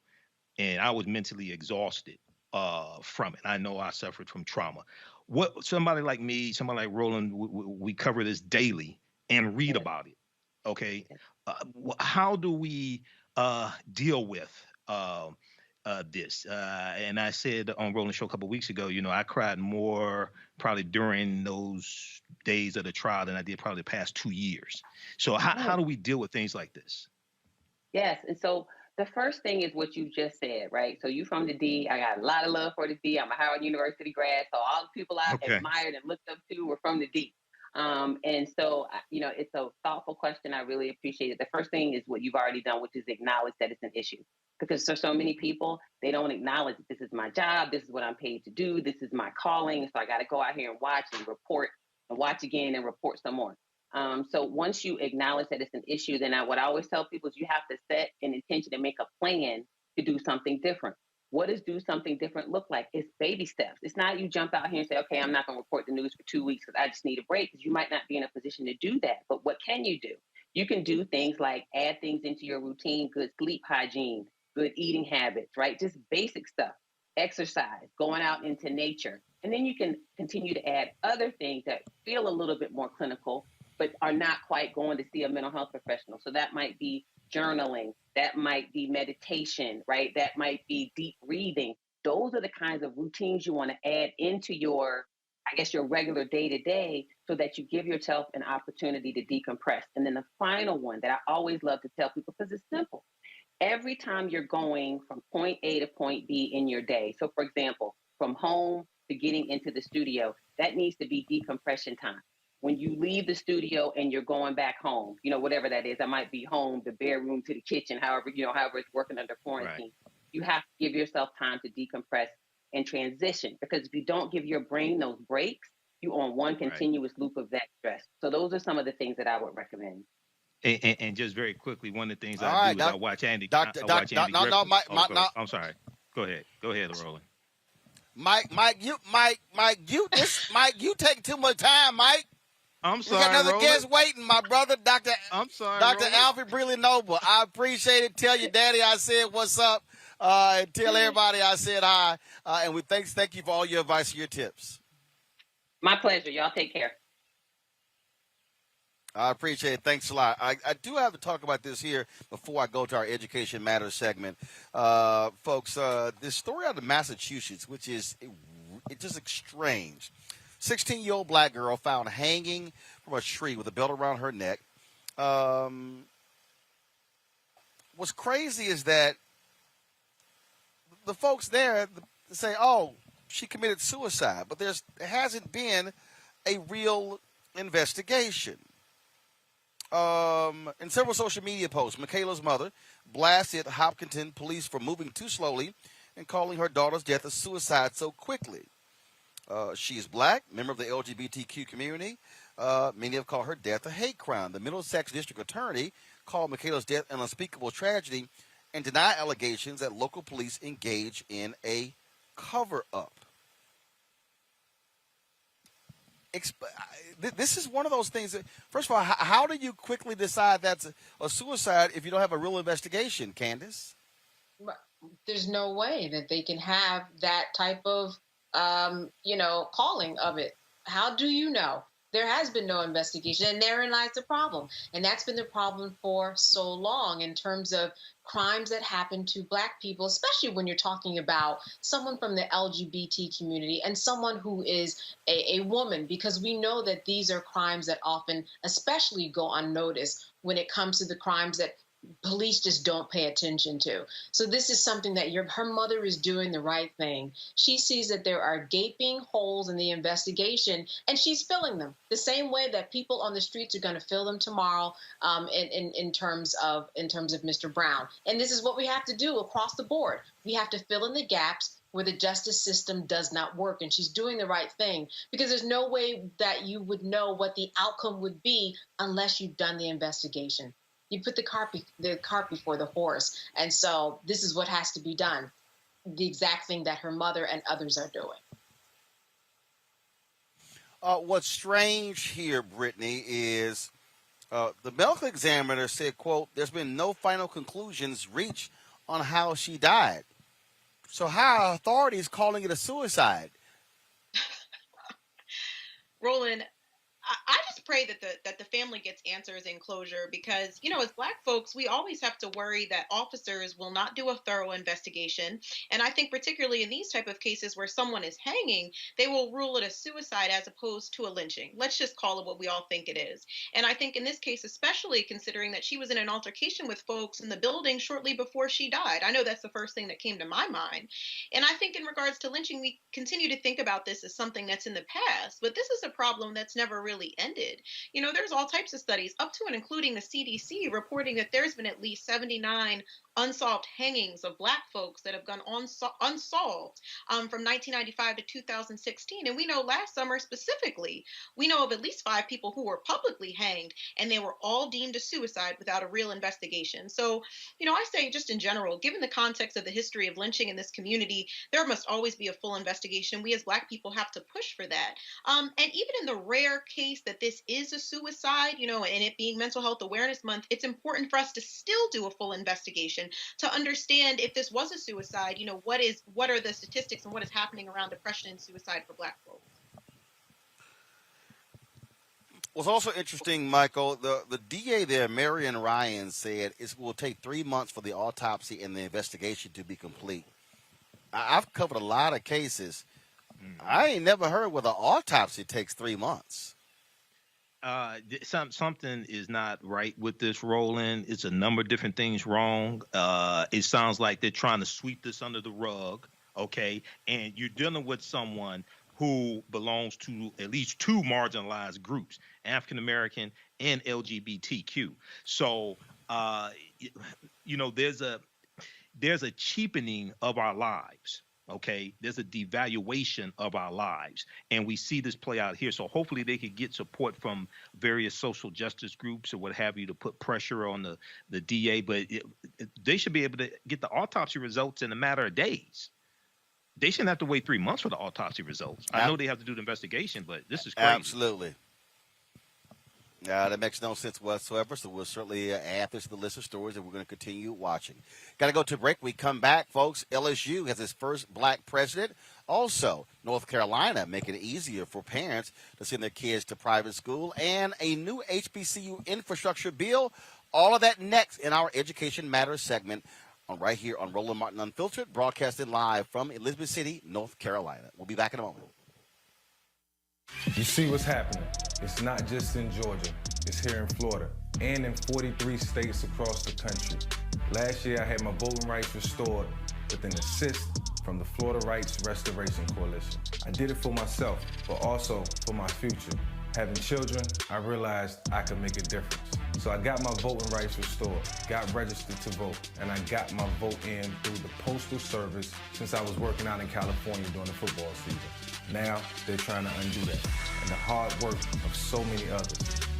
And I was mentally exhausted from it. I know I suffered from trauma. What somebody like me, somebody like Roland, we cover this daily and read about it. Okay, how do we deal with this? And I said on Roland's show a couple of weeks ago, you know, I cried more probably during those days of the trial than I did probably the past 2 years. So how do we deal with things like this? Yes, and so the first thing is what you just said, right? So you from the D. I got a lot of love for the D. I'm a Howard University grad. So all the people I admired and looked up to were from the D. And so, you know, it's a thoughtful question. I really appreciate it. The first thing is what you've already done, which is acknowledge that it's an issue. Because there's so many people, they don't acknowledge this is my job. This is what I'm paid to do. This is my calling. So I got to go out here and watch and report and watch again and report some more. So once you acknowledge that it's an issue, then what I always tell people is you have to set an intention and make a plan to do something different. What does do something different look like? It's baby steps. It's not you jump out here and say, okay, I'm not going to report the news for 2 weeks because I just need a break, because you might not be in a position to do that. But what can you do? You can do things like add things into your routine, good sleep hygiene, good eating habits, right? Just basic stuff, exercise, going out into nature. And then you can continue to add other things that feel a little bit more clinical, but are not quite going to see a mental health professional. So that might be journaling, that might be meditation, right? That might be deep breathing. Those are the kinds of routines you want to add into your, I guess, your regular day-to-day, so that you give yourself an opportunity to decompress. And then the final one that I always love to tell people, because it's simple. Every time you're going from point A to point B in your day, so for example, from home to getting into the studio, that needs to be decompression time. When you leave the studio and you're going back home, you know, whatever that is, that might be home, the bedroom to the kitchen, however it's working under quarantine. Right. You have to give yourself time to decompress and transition, because if you don't give your brain those breaks, you're on one continuous loop of that stress. So those are some of the things that I would recommend. And just very quickly, one of the things I do is I watch Andy. I'm sorry. Go ahead, Roland. Mike, you take too much time, Mike. I'm sorry, we got another Roland. guest waiting, my brother, Dr. I'm sorry, Dr. Roland. Alfie Briley Noble. I appreciate it. Tell your daddy I said what's up. And tell everybody I said hi. And we thank you for all your advice and your tips. My pleasure. Y'all take care. I appreciate it. Thanks a lot. I do have to talk about this here before I go to our Education Matters segment. Folks, this story out of Massachusetts, which is it's just strange. 16-year-old black girl found hanging from a tree with a belt around her neck. What's crazy is that the folks there say, oh, she committed suicide, but there hasn't been a real investigation. In several social media posts, Michaela's mother blasted Hopkinton police for moving too slowly and calling her daughter's death a suicide so quickly. She's black, member of the LGBTQ community. Many have called her death a hate crime. The Middlesex District Attorney called Michaela's death an unspeakable tragedy and denied allegations that local police engage in a cover-up. This is one of those things that, first of all, how do you quickly decide that's a suicide if you don't have a real investigation, Candace? There's no way that they can have that type of, calling of it. How do you know? There has been no investigation, and therein lies the problem. And that's been the problem for so long in terms of crimes that happen to Black people, especially when you're talking about someone from the LGBT community and someone who is a woman, because we know that these are crimes that often especially go unnoticed when it comes to the crimes that police just don't pay attention to. So this is something that her mother is doing the right thing. She sees that there are gaping holes in the investigation, and she's filling them the same way that people on the streets are going to fill them tomorrow. In terms of Mr. Brown, and this is what we have to do across the board. We have to fill in the gaps where the justice system does not work, and she's doing the right thing, because there's no way that you would know what the outcome would be unless you've done the investigation. You put the cart before the horse. And so this is what has to be done. The exact thing that her mother and others are doing. What's strange here, Brittany, is the medical examiner said, quote, there's been no final conclusions reached on how she died. So how are authorities calling it a suicide? Roland, I just pray that the family gets answers and closure, because, as Black folks, we always have to worry that officers will not do a thorough investigation. And I think particularly in these type of cases where someone is hanging, they will rule it a suicide as opposed to a lynching. Let's just call it what we all think it is. And I think in this case, especially considering that she was in an altercation with folks in the building shortly before she died, I know that's the first thing that came to my mind. And I think in regards to lynching, we continue to think about this as something that's in the past, but this is a problem that's never really ended. There's all types of studies, up to and including the CDC, reporting that there's been at least 79 unsolved hangings of Black folks that have gone unsolved from 1995 to 2016. And we know last summer specifically, we know of at least 5 people who were publicly hanged, and they were all deemed a suicide without a real investigation. So, I say just in general, given the context of the history of lynching in this community, there must always be a full investigation. We as Black people have to push for that. And even in the rare case that this is a suicide, and it being Mental Health Awareness Month, it's important for us to still do a full investigation to understand if this was a suicide, what are the statistics and what is happening around depression and suicide for Black folks. What's also interesting, Michael, the DA there, Marion Ryan, said it will take 3 months for the autopsy and the investigation to be complete. I've covered a lot of cases. I ain't never heard where the autopsy takes 3 months. Something is not right with this, Roland. It's a number of different things wrong. It sounds like they're trying to sweep this under the rug, okay? And you're dealing with someone who belongs to at least 2 marginalized groups, African American and LGBTQ. So, there's a cheapening of our lives. Okay, there's a devaluation of our lives, and we see this play out here. So hopefully they could get support from various social justice groups or what have you to put pressure on the DA, but they should be able to get the autopsy results in a matter of days. They shouldn't have to wait 3 months for the autopsy results. I know they have to do the investigation, but this is crazy. Absolutely. That makes no sense whatsoever, so we'll certainly add this to the list of stories, and we're going to continue watching. Got to go to a break. We come back, folks. LSU has its first Black president. Also, North Carolina making it easier for parents to send their kids to private school, and a new HBCU infrastructure bill. All of that next in our Education Matters segment right here on Roland Martin Unfiltered, broadcasting live from Elizabeth City, North Carolina. We'll be back in a moment. You see what's happening. It's not just in Georgia. It's here in Florida and in 43 states across the country. Last year, I had my voting rights restored with an assist from the Florida Rights Restoration Coalition. I did it for myself, but also for my future. Having children, I realized I could make a difference. So I got my voting rights restored, got registered to vote, and I got my vote in through the Postal Service since I was working out in California during the football season. Now they're trying to undo that, and the hard work of so many others.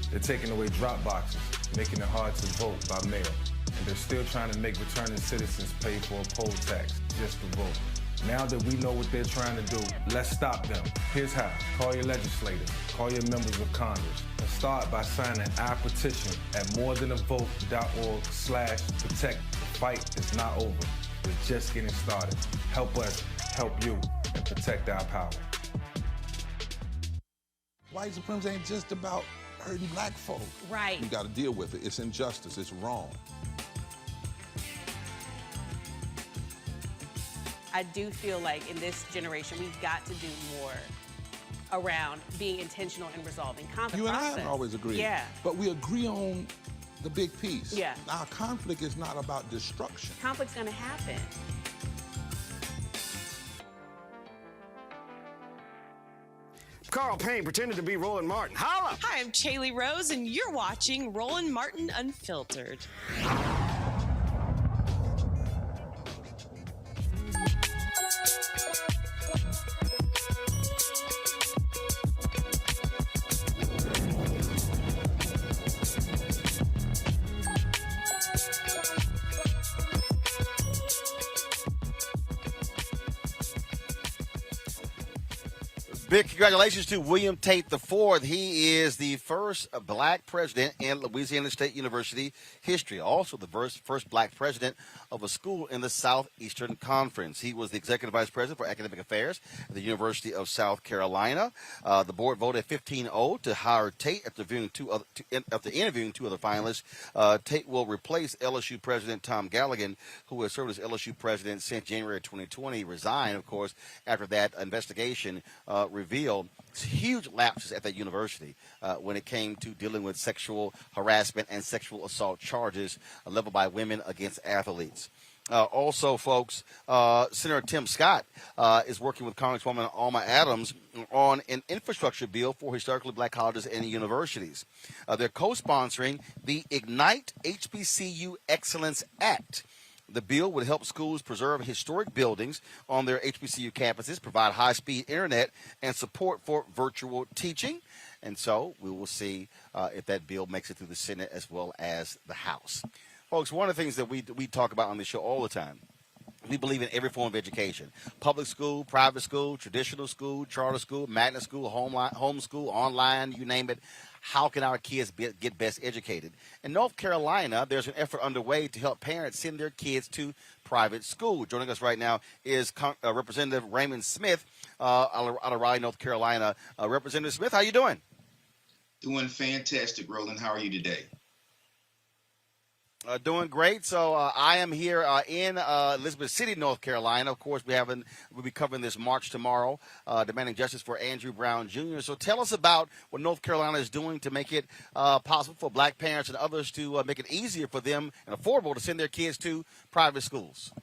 They're taking away drop boxes, making it hard to vote by mail, and they're still trying to make returning citizens pay for a poll tax just to vote. Now that we know what they're trying to do, let's stop them. Here's how. Call your legislators, call your members of Congress, and start by signing our petition at morethanavote.org/protect. The fight is not over. It's just getting started. Help us, help you, and protect our power. White supremacy ain't just about hurting black folk. Right. You got to deal with it. It's injustice. It's wrong. I do feel like in this generation, we've got to do more around being intentional and resolving conflict. You and I haven't always agreed. Yeah. But we agree on the big piece. Yeah. Now, conflict is not about destruction. Conflict's going to happen. Carl Payne pretended to be Roland Martin. Holla! Hi, I'm Chaley Rose, and you're watching Roland Martin Unfiltered. Big congratulations to William Tate IV. He is the first black president in Louisiana State University history. Also the first black president of a school in the Southeastern Conference. He was the executive vice president for academic affairs at the University of South Carolina. The board voted 15-0 to hire Tate after interviewing two other finalists. Tate will replace LSU President Tom Galligan, who has served as LSU president since January 2020. He resigned, of course, after that investigation revealed huge lapses at that university when it came to dealing with sexual harassment and sexual assault charges leveled by women against athletes. Also, folks, Senator Tim Scott is working with Congresswoman Alma Adams on an infrastructure bill for historically black colleges and universities. They're co-sponsoring the Ignite HBCU Excellence Act. The bill would help schools preserve historic buildings on their HBCU campuses, provide high-speed internet, and support for virtual teaching. And so we will see if that bill makes it through the Senate as well as the House. Folks, one of the things that we talk about on this show all the time, we believe in every form of education. Public school, private school, traditional school, charter school, magnet school, home school, online, you name it. How can our kids get best educated? In North Carolina, there's an effort underway to help parents send their kids to private school. Joining us right now is Representative Raymond Smith out of Raleigh, North Carolina. Representative Smith, how you doing? Doing fantastic, Roland. How are you today? Doing great. So I am here in Elizabeth City, North Carolina. Of course, we'll be covering this march tomorrow, demanding justice for Andrew Brown Jr. So tell us about what North Carolina is doing to make it possible for black parents and others to make it easier for them and affordable to send their kids to private schools.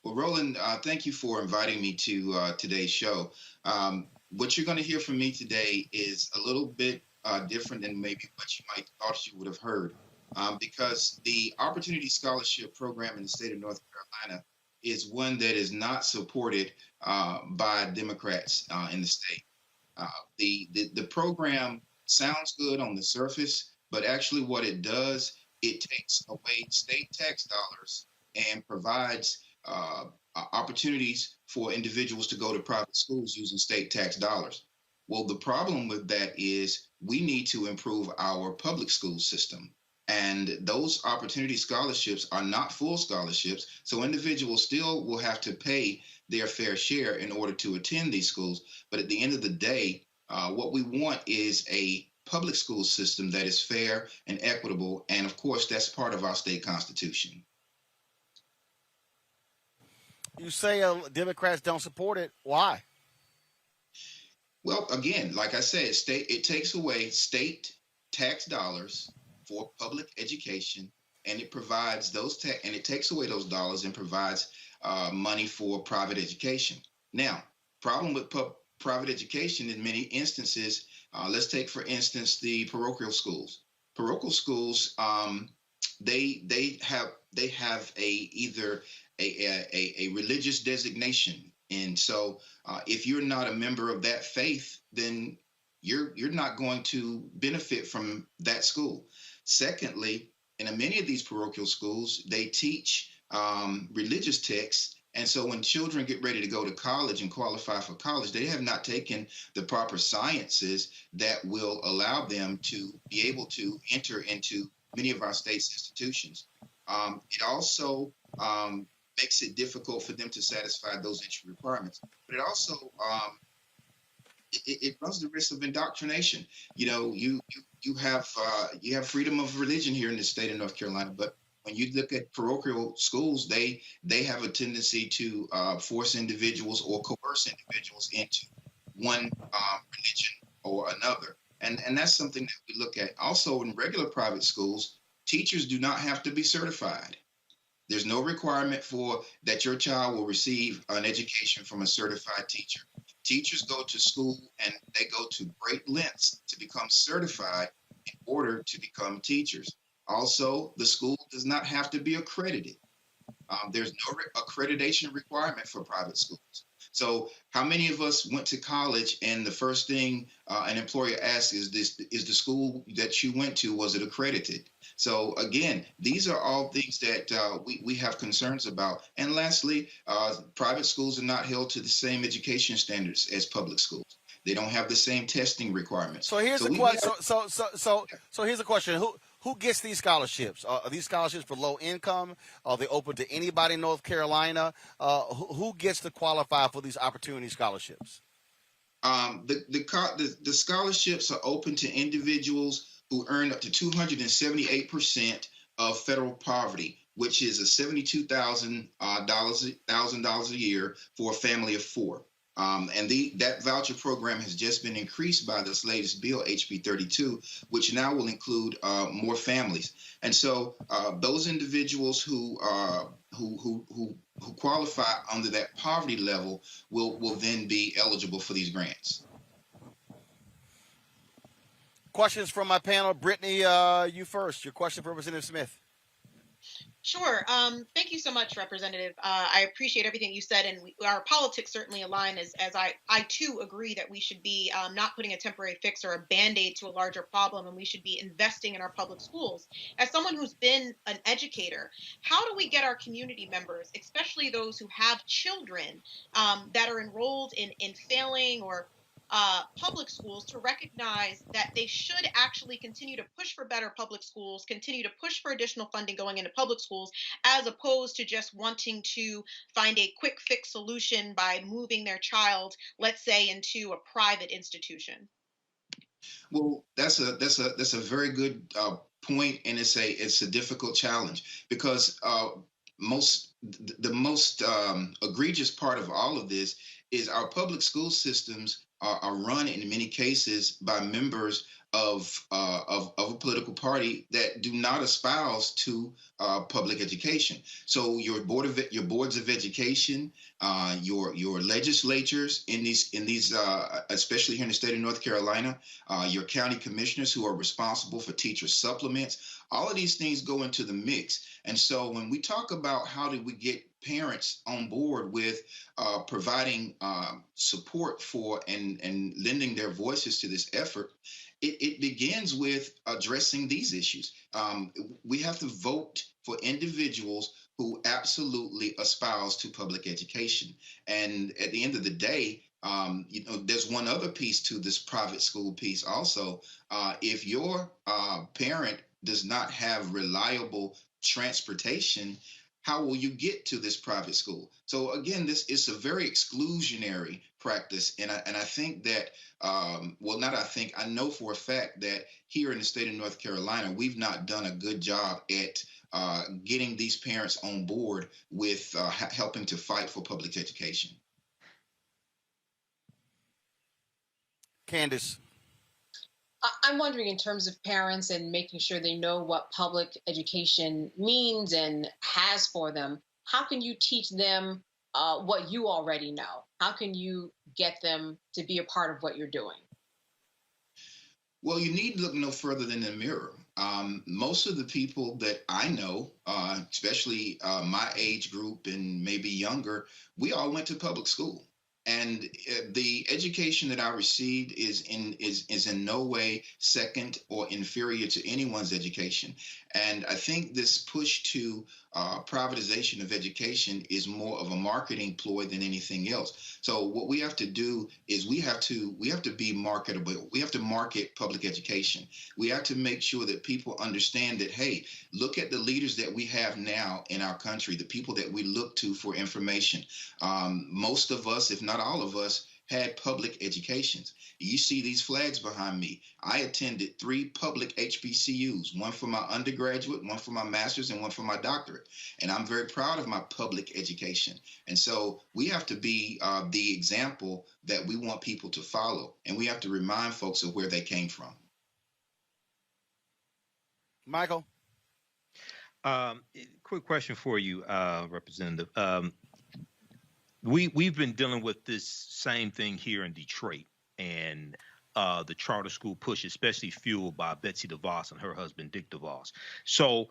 Well, Roland, thank you for inviting me to today's show. What you're going to hear from me today is a little bit different than maybe what you might thought you would have heard. Because the Opportunity Scholarship Program in the state of North Carolina is one that is not supported by Democrats in the state. The program sounds good on the surface, but actually what it does, it takes away state tax dollars and provides opportunities for individuals to go to private schools using state tax dollars. Well, the problem with that is we need to improve our public school system. And those opportunity scholarships are not full scholarships, so individuals still will have to pay their fair share in order to attend these schools. But at the end of the day, what we want is a public school system that is fair and equitable, and of course, that's part of our state constitution. You say Democrats don't support it. Why? Well, again, like I said, it takes away state tax dollars for public education, and it provides and it takes away those dollars and provides money for private education. Now, problem with private education in many instances, let's take for instance the parochial schools. Parochial schools, they have either a religious designation And so if you're not a member of that faith, then you're not going to benefit from that school. Secondly, in many of these parochial schools, they teach religious texts. And so when children get ready to go to college and qualify for college, they have not taken the proper sciences that will allow them to be able to enter into many of our state's institutions. It also makes it difficult for them to satisfy those entry requirements. But it also it runs the risk of indoctrination. You know, you have freedom of religion here in the state of North Carolina, but when you look at parochial schools, they have a tendency to force individuals or coerce individuals into one religion or another, and that's something that we look at. Also, in regular private schools, teachers do not have to be certified. There's no requirement for that your child will receive an education from a certified teacher. Teachers go to school and they go to great lengths to become certified in order to become teachers. Also, the school does not have to be accredited. There's no accreditation requirement for private schools. So how many of us went to college and the first thing an employer asks is the school that you went to, was it accredited? So again, these are all things that we have concerns about. And lastly, private schools are not held to the same education standards as public schools. They don't have the same testing requirements. So here's the question. So here's the question. Who gets these scholarships? Are these scholarships for low income? Are they open to anybody in North Carolina? Who gets to qualify for these opportunity scholarships? The scholarships are open to individuals who earn up to 278% of federal poverty, which is a $72,000 a year for a family of four. And that voucher program has just been increased by this latest bill, HB 32, which now will include more families. And so those individuals who qualify under that poverty level will then be eligible for these grants. Questions from my panel. Brittany, you first. Your question for Representative Smith. Sure. Thank you so much, Representative. I appreciate everything you said, and our politics certainly align as I too agree that we should be not putting a temporary fix or a Band-Aid to a larger problem, and we should be investing in our public schools. As someone who's been an educator, how do we get our community members, especially those who have children that are enrolled in failing or public schools, to recognize that they should actually continue to push for better public schools, continue to push for additional funding going into public schools, as opposed to just wanting to find a quick fix solution by moving their child, let's say, into a private institution? Well, that's a very good point, and it's a difficult challenge because the most egregious part of all of this is our public school systems are run in many cases by members of a political party that do not espouse to public education. So your boards of education, your legislatures in these especially here in the state of North Carolina, your county commissioners who are responsible for teacher supplements, all of these things go into the mix. And so when we talk about how do we get parents on board with providing support for and lending their voices to this effort, it begins with addressing these issues. We have to vote for individuals who absolutely espouse to public education. And at the end of the day, there's one other piece to this private school piece also. If your parent does not have reliable transportation, how will you get to this private school? So again, this is a very exclusionary practice, and I think that, I know for a fact that here in the state of North Carolina, we've not done a good job at getting these parents on board with helping to fight for public education. Candace. I'm wondering, in terms of parents and making sure they know what public education means and has for them, how can you teach them what you already know? How can you get them to be a part of what you're doing? Well, you need to look no further than the mirror. Most of the people that I know, especially my age group and maybe younger, we all went to public school. And the education that I received is in no way second or inferior to anyone's education. And I think this push to privatization of education is more of a marketing ploy than anything else. So what we have to do is we have to be marketable. We have to market public education. We have to make sure that people understand that, hey, look at the leaders that we have now in our country, the people that we look to for information. Most of us, if not all of us, had public educations. You see these flags behind me. I attended 3 public HBCUs, one for my undergraduate, one for my master's, and one for my doctorate. And I'm very proud of my public education. And so we have to be the example that we want people to follow. And we have to remind folks of where they came from. Michael? Quick question for you, Representative. We've been dealing with this same thing here in Detroit, and the charter school push, especially fueled by Betsy DeVos and her husband Dick DeVos. So,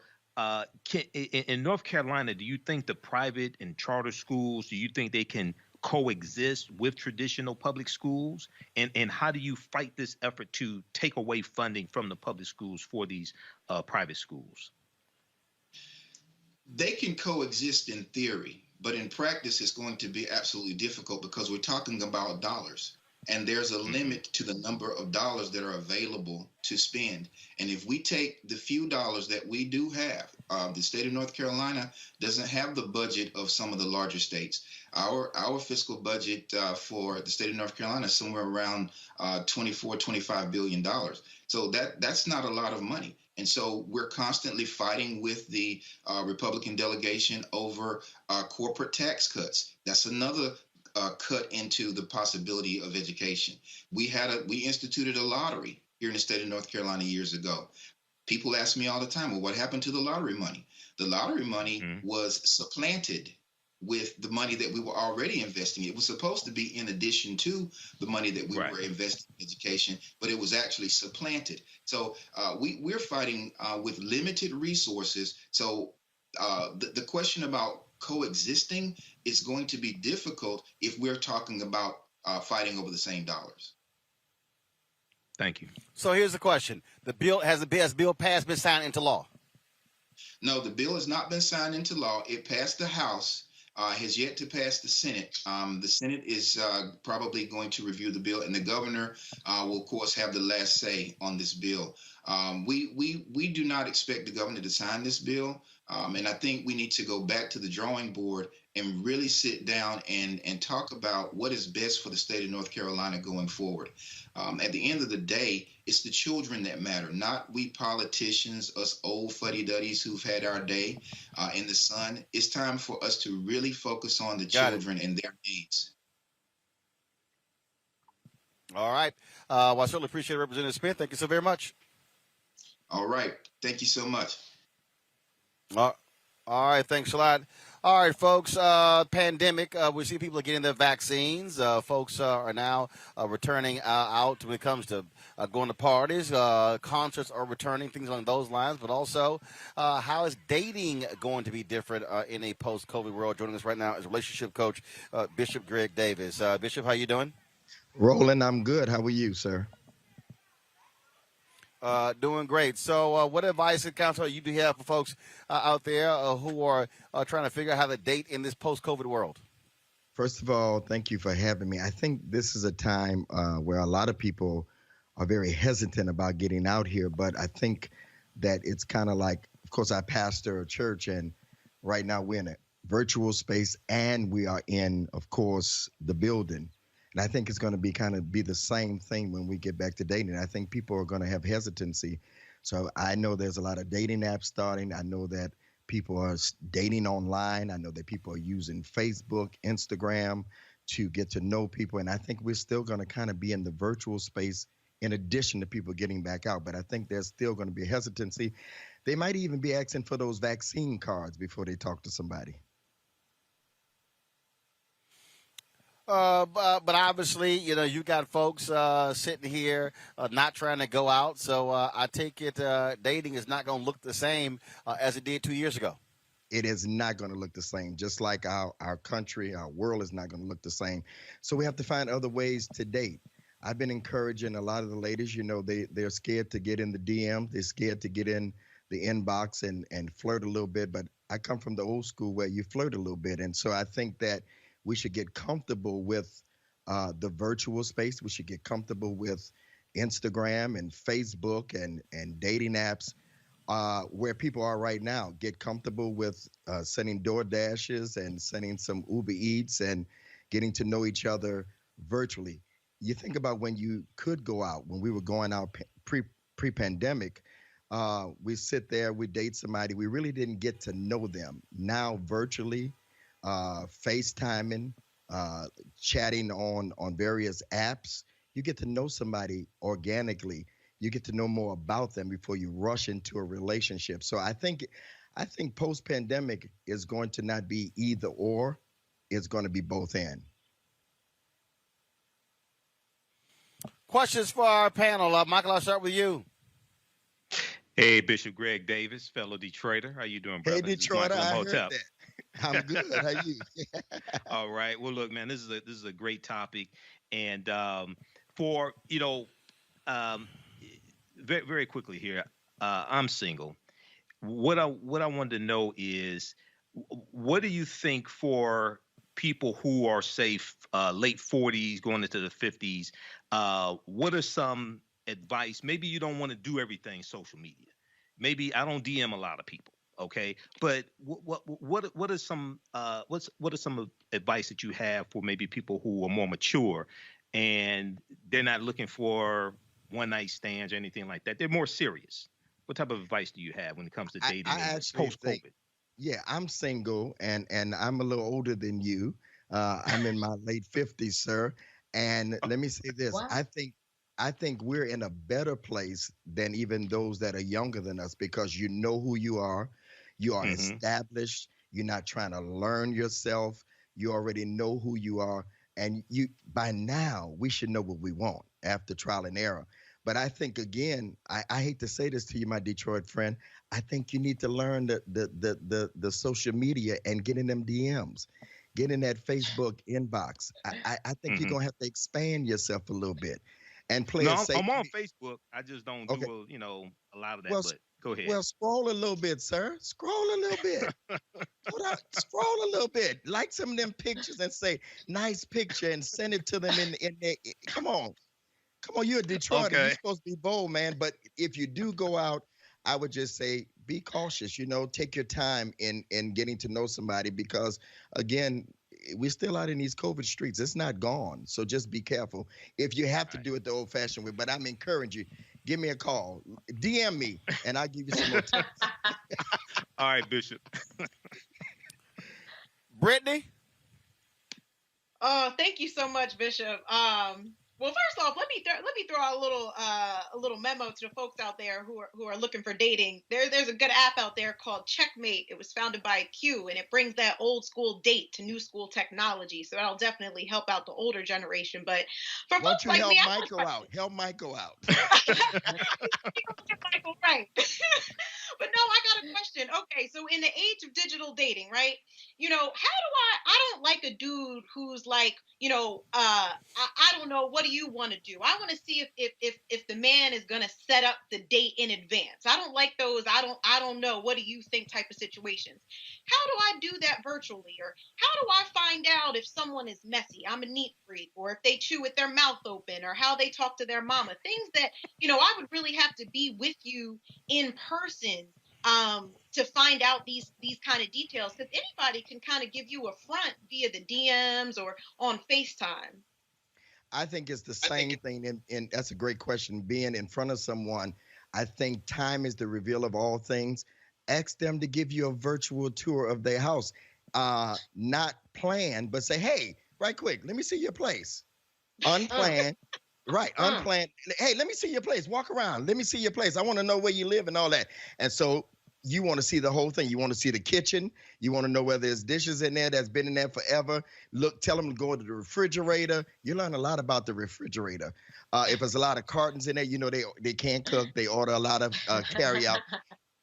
in North Carolina, do you think the private and charter schools, do you think they can coexist with traditional public schools? And how do you fight this effort to take away funding from the public schools for these private schools? They can coexist in theory. But in practice, it's going to be absolutely difficult because we're talking about dollars. And there's a limit to the number of dollars that are available to spend. And if we take the few dollars that we do have, the state of North Carolina doesn't have the budget of some of the larger states. Our fiscal budget for the state of North Carolina is somewhere around $25 billion. So that's not a lot of money. And so we're constantly fighting with the Republican delegation over corporate tax cuts. That's another cut into the possibility of education. We instituted a lottery here in the state of North Carolina years ago. People ask me all the time, well, what happened to the lottery money? The lottery money was supplanted with the money that we were already investing. It was supposed to be in addition to the money that we were investing in education, but it was actually supplanted. So we're fighting with limited resources. So the question about coexisting is going to be difficult if we're talking about fighting over the same dollars. Thank you. So here's the question. The bill has the bill passed, been signed into law? No, the bill has not been signed into law. It passed the House. Has yet to pass the Senate. The Senate is probably going to review the bill, and the governor will, of course, have the last say on this bill. We do not expect the governor to sign this bill, and I think we need to go back to the drawing board and really sit down and talk about what is best for the state of North Carolina going forward. At the end of the day, it's the children that matter, not we politicians, us old fuddy-duddies who've had our day in the sun. It's time for us to really focus on the children and their needs. All right. Well, I certainly appreciate it, Representative Smith. Thank you so very much. All right. Thank you so much. All right. Thanks a lot. All right, folks, pandemic, we see people are getting their vaccines. Folks are now returning out when it comes to going to parties. Concerts are returning, things along those lines. But also, how is dating going to be different in a post-COVID world? Joining us right now is relationship coach Bishop Greg Davis. Bishop, how you doing? Roland, I'm good. How are you, sir? Doing great. So what advice and counsel do you have for folks out there who are trying to figure out how to date in this post-COVID world? First of all, thank you for having me. I think this is a time where a lot of people are very hesitant about getting out here, but I think that it's kind of like, of course, I pastor a church, and right now we're in a virtual space, and we are in, of course, the building. And I think it's going to be the same thing when we get back to dating. I think people are going to have hesitancy. So I know there's a lot of dating apps starting. I know that people are dating online. I know that people are using Facebook, Instagram to get to know people. And I think we're still going to kind of be in the virtual space in addition to people getting back out. But I think there's still going to be hesitancy. They might even be asking for those vaccine cards before they talk to somebody. But obviously, you got folks sitting here not trying to go out. So I take it dating is not going to look the same as it did 2 years ago. It is not going to look the same, just like our country, our world is not going to look the same. So we have to find other ways to date. I've been encouraging a lot of the ladies, they're scared to get in the DM. They're scared to get in the inbox and flirt a little bit. But I come from the old school where you flirt a little bit. And so I think that we should get comfortable with the virtual space. We should get comfortable with Instagram and Facebook and dating apps. Where people are right now, get comfortable with sending door dashes and sending some Uber Eats and getting to know each other virtually. You think about when you could go out, when we were going out pre-pandemic, we sit there, we date somebody, we really didn't get to know them. Now virtually, FaceTiming, chatting on various apps, you get to know somebody organically. You get to know more about them before you rush into a relationship. So I think post-pandemic is going to not be either or, it's going to be both and. Questions for our panel. Michael, I'll start with you. Hey, Bishop Greg Davis, fellow Detroiter. How you doing, brother? Hey, Detroiter, I heard that. I'm good. How you? All right. Well, look, man, this is a great topic, and for very, very quickly here, I'm single. What I wanted to know is, what do you think for people who are, say, late 40s going into the 50s? What are some advice? Maybe you don't want to do everything social media. Maybe I don't DM a lot of people. Okay, but what are some advice that you have for maybe people who are more mature and they're not looking for one night stands or anything like that? They're more serious. What type of advice do you have when it comes to dating post-COVID? Yeah, I'm single and I'm a little older than you. I'm in my late 50s, sir. And let me say this. Wow. I think we're in a better place than even those that are younger than us, because you know who you are. You are established. You're not trying to learn yourself. You already know who you are. And by now, we should know what we want after trial and error. But I think, again, I hate to say this to you, my Detroit friend, I think you need to learn the social media and get in them DMs, get in that Facebook inbox. I think you're going to have to expand yourself a little bit and play it safe. I'm on Facebook. I just don't do a lot of that, but go ahead. Well, scroll a little bit, sir. Scroll a little bit. Scroll a little bit. Like some of them pictures and say, nice picture, and send it to them in there. Come on, you're a Detroiter. Okay. You're supposed to be bold, man. But if you do go out, I would just say be cautious. Take your time in getting to know somebody, because, again, we're still out in these COVID streets. It's not gone. So just be careful. If you have to do it the old-fashioned way, but I'm encouraging you, give me a call. DM me, and I'll give you some more tips. All right, Bishop. Brittany? Thank you so much, Bishop. Well, first off, let me throw out a little memo to the folks out there who are looking for dating. There's a good app out there called Checkmate. It was founded by Q, and it brings that old school date to new school technology. So that'll definitely help out the older generation. But for folks like me, help Michael out. Michael, right? But no, I got a question. Okay, so in the age of digital dating, right? I don't like a dude who's like, I don't know, what do you want to do? I want to see if the man is gonna set up the date in advance. I don't like those. I don't know. What do you think type of situations? How do I do that virtually? Or how do I find out if someone is messy? I'm a neat freak, or if they chew with their mouth open, or how they talk to their mama. Things that, I would really have to be with you in person to find out these kind of details, because anybody can kind of give you a front via the DMs or on FaceTime. I think it's the same thing, and that's a great question. Being in front of someone, I think time is the reveal of all things. Ask them to give you a virtual tour of their house. Not planned, but say, hey, right quick, let me see your place. Unplanned. Right, unplanned. Hey, let me see your place. Walk around. Let me see your place. I want to know where you live and all that. And so you want to see the whole thing. You want to see the kitchen. You want to know whether there's dishes in there that's been in there forever. Look, tell them to go to the refrigerator. You learn a lot about the refrigerator. If there's a lot of cartons in there, you know they can't cook. They order a lot of carry out.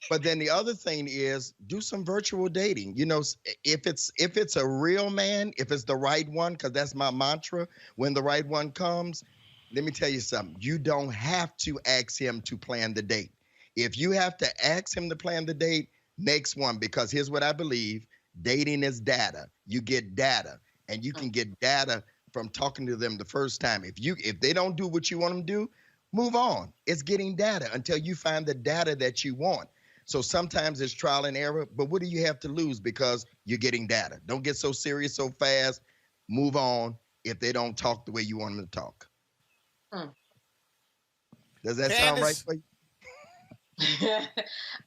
But then the other thing is do some virtual dating. You know, if it's a real man, if it's the right one, because that's my mantra, when the right one comes, let me tell you something. You don't have to ask him to plan the date. If you have to ask him to plan the date, next one, because here's what I believe. Dating is data. You get data, and you can get data from talking to them the first time. If they don't do what you want them to do, move on. It's getting data until you find the data that you want. So sometimes it's trial and error, but what do you have to lose because you're getting data? Don't get so serious so fast. Move on if they don't talk the way you want them to talk. Does that sound right for you?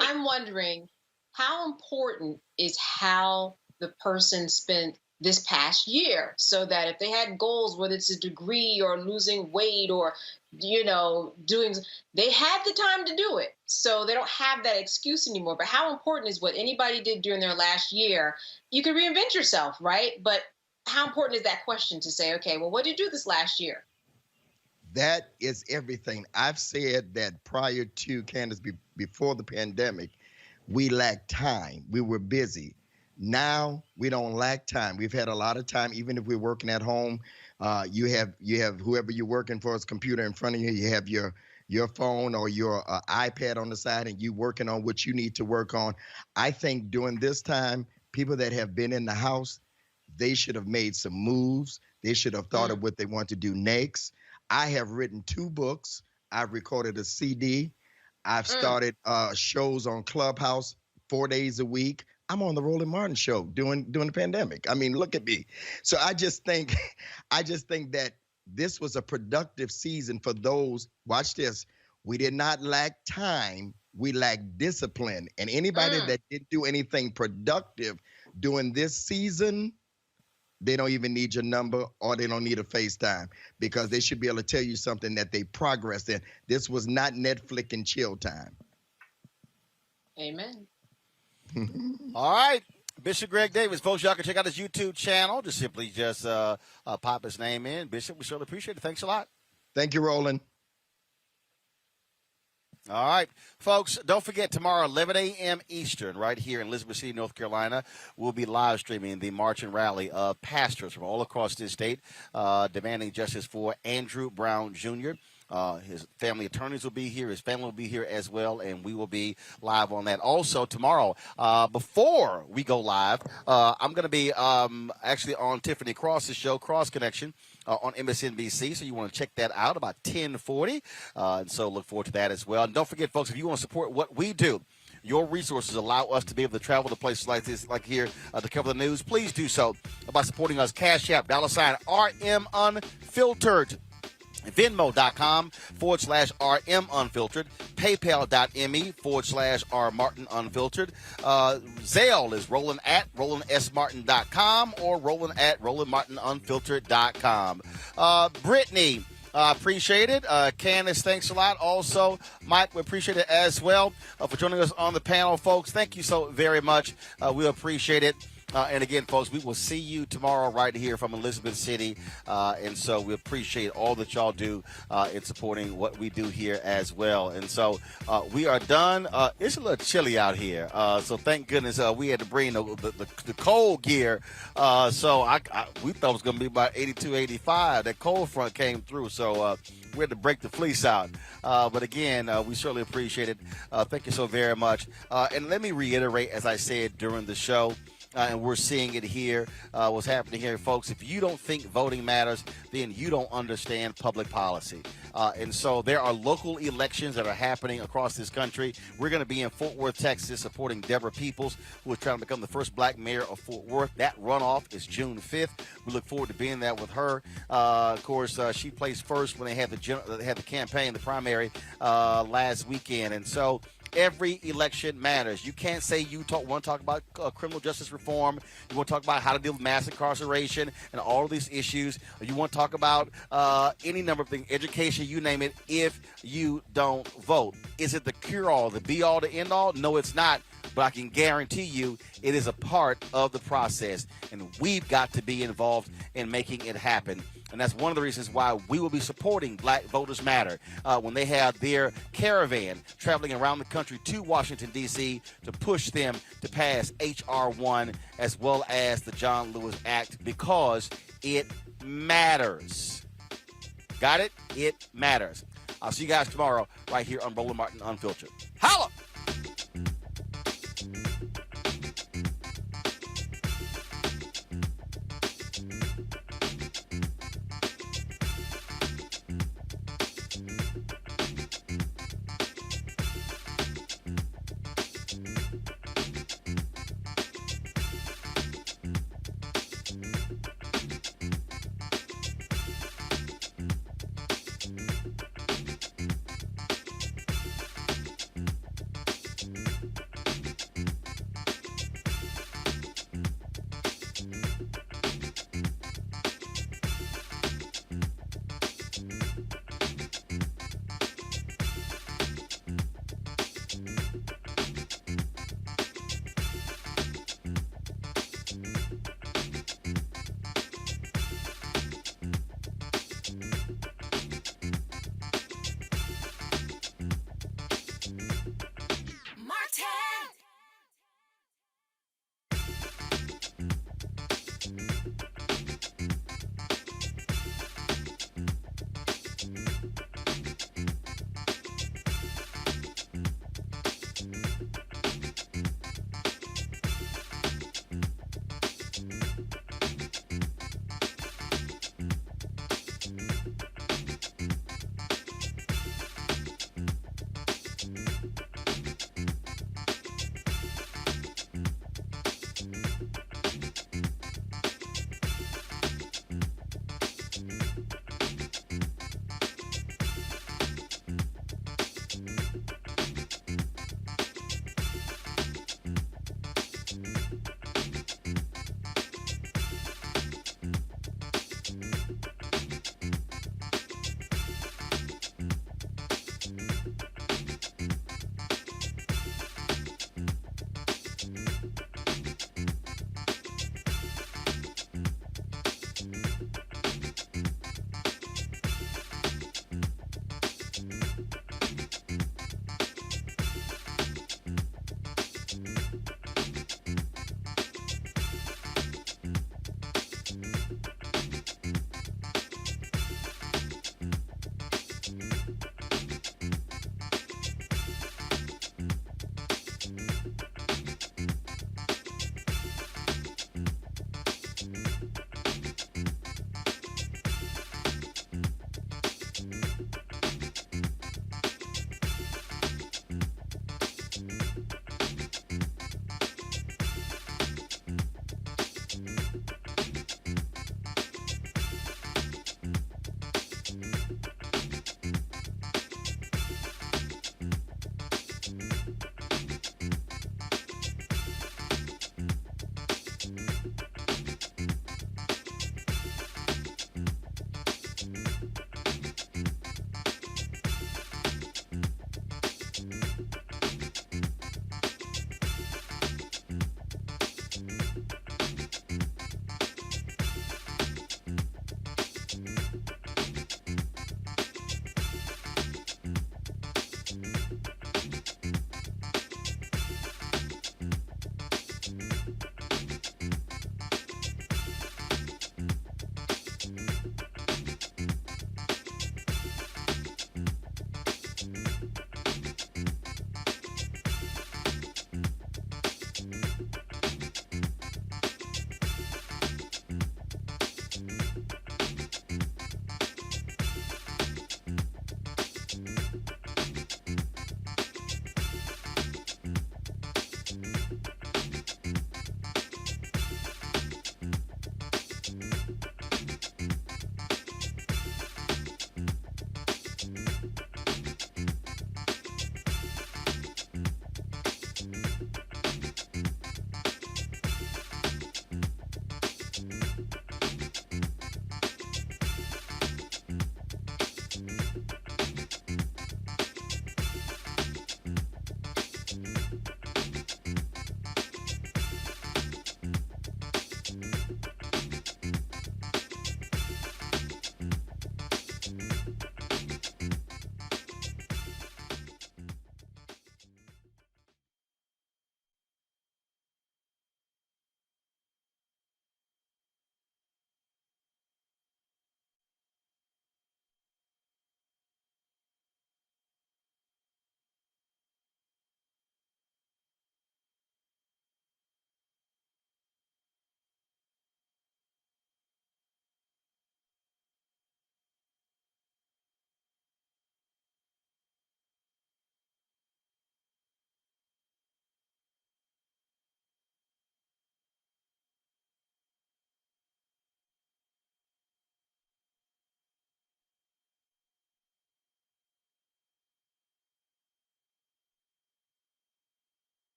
I'm wondering how important is how the person spent this past year, so that if they had goals, whether it's a degree or losing weight or, you know, they had the time to do it. So they don't have that excuse anymore. But how important is what anybody did during their last year? You can reinvent yourself, right? But how important is that question to say, okay, well, what did you do this last year? That is everything. I've said that prior to Candace, before the pandemic, we lacked time. We were busy. Now we don't lack time. We've had a lot of time, even if we're working at home. You have whoever you're working for is computer in front of you. You have your phone or your iPad on the side, and you working on what you need to work on. I think during this time, people that have been in the house, they should have made some moves. They should have thought of what they want to do next. I have written 2 books. I've recorded a CD. I've started shows on Clubhouse 4 days a week. I'm on the Roland Martin show during the pandemic. I mean, look at me. So I just think that this was a productive season for those. Watch this. We did not lack time. We lacked discipline. And anybody that didn't do anything productive during this season, they don't even need your number or they don't need a FaceTime, because they should be able to tell you something that they progressed in. This was not Netflix and chill time. Amen. All right. Bishop Greg Davis. Folks, y'all can check out his YouTube channel. Just pop his name in. Bishop, we surely appreciate it. Thanks a lot. Thank you, Roland. All right, folks, don't forget tomorrow, 11 a.m. Eastern, right here in Elizabeth City, North Carolina, we'll be live streaming the march and rally of pastors from all across this state demanding justice for Andrew Brown Jr. His family attorneys will be here. His family will be here as well, and we will be live on that. Also, tomorrow, before we go live, I'm going to be actually on Tiffany Cross's show, Cross Connection, on MSNBC, so you want to check that out about 10:40, and so look forward to that as well. And don't forget, folks, if you want to support what we do, your resources allow us to be able to travel to places like this, like here, to cover the news. Please do so by supporting us. Cash App, $RM Unfiltered. Venmo.com/RM Unfiltered. PayPal.me/R Martin Unfiltered. Zelle is Roland at RolandSMartin.com or Roland at RolandMartinUnfiltered.com. Brittany, appreciate it. Candace, thanks a lot. Also, Mike, we appreciate it as well for joining us on the panel, folks. Thank you so very much. We appreciate it. And again, folks, we will see you tomorrow right here from Elizabeth City. And so we appreciate all that y'all do in supporting what we do here as well. And so we are done. It's a little chilly out here. So thank goodness we had to bring the cold gear. So we thought it was going to be about 82, 85. That cold front came through. So we had to break the fleece out. But again, we certainly appreciate it. Thank you so very much. And let me reiterate, as I said during the show, and we're seeing it here, what's happening here, folks. If you don't think voting matters, then you don't understand public policy. And so there are local elections that are happening across this country. We're going to be in Fort Worth, Texas, supporting Deborah Peoples, who is trying to become the first black mayor of Fort Worth. That runoff is June 5th. We look forward to being there with her. Of course, she placed first when they had the campaign, the primary, last weekend. And so Every election matters. You can't say you want to talk about criminal justice reform, you want to talk about how to deal with mass incarceration and all of these issues, or you want to talk about any number of things, education, you name it, if you don't vote. Is it the cure-all, the be-all, the end-all? No, it's not. But I can guarantee you it is a part of the process, and we've got to be involved in making it happen. And that's one of the reasons why we will be supporting Black Voters Matter when they have their caravan traveling around the country to Washington, D.C. to push them to pass H.R. 1 as well as the John Lewis Act, because it matters. Got it? It matters. I'll see you guys tomorrow right here on Roland Martin Unfiltered. Holla!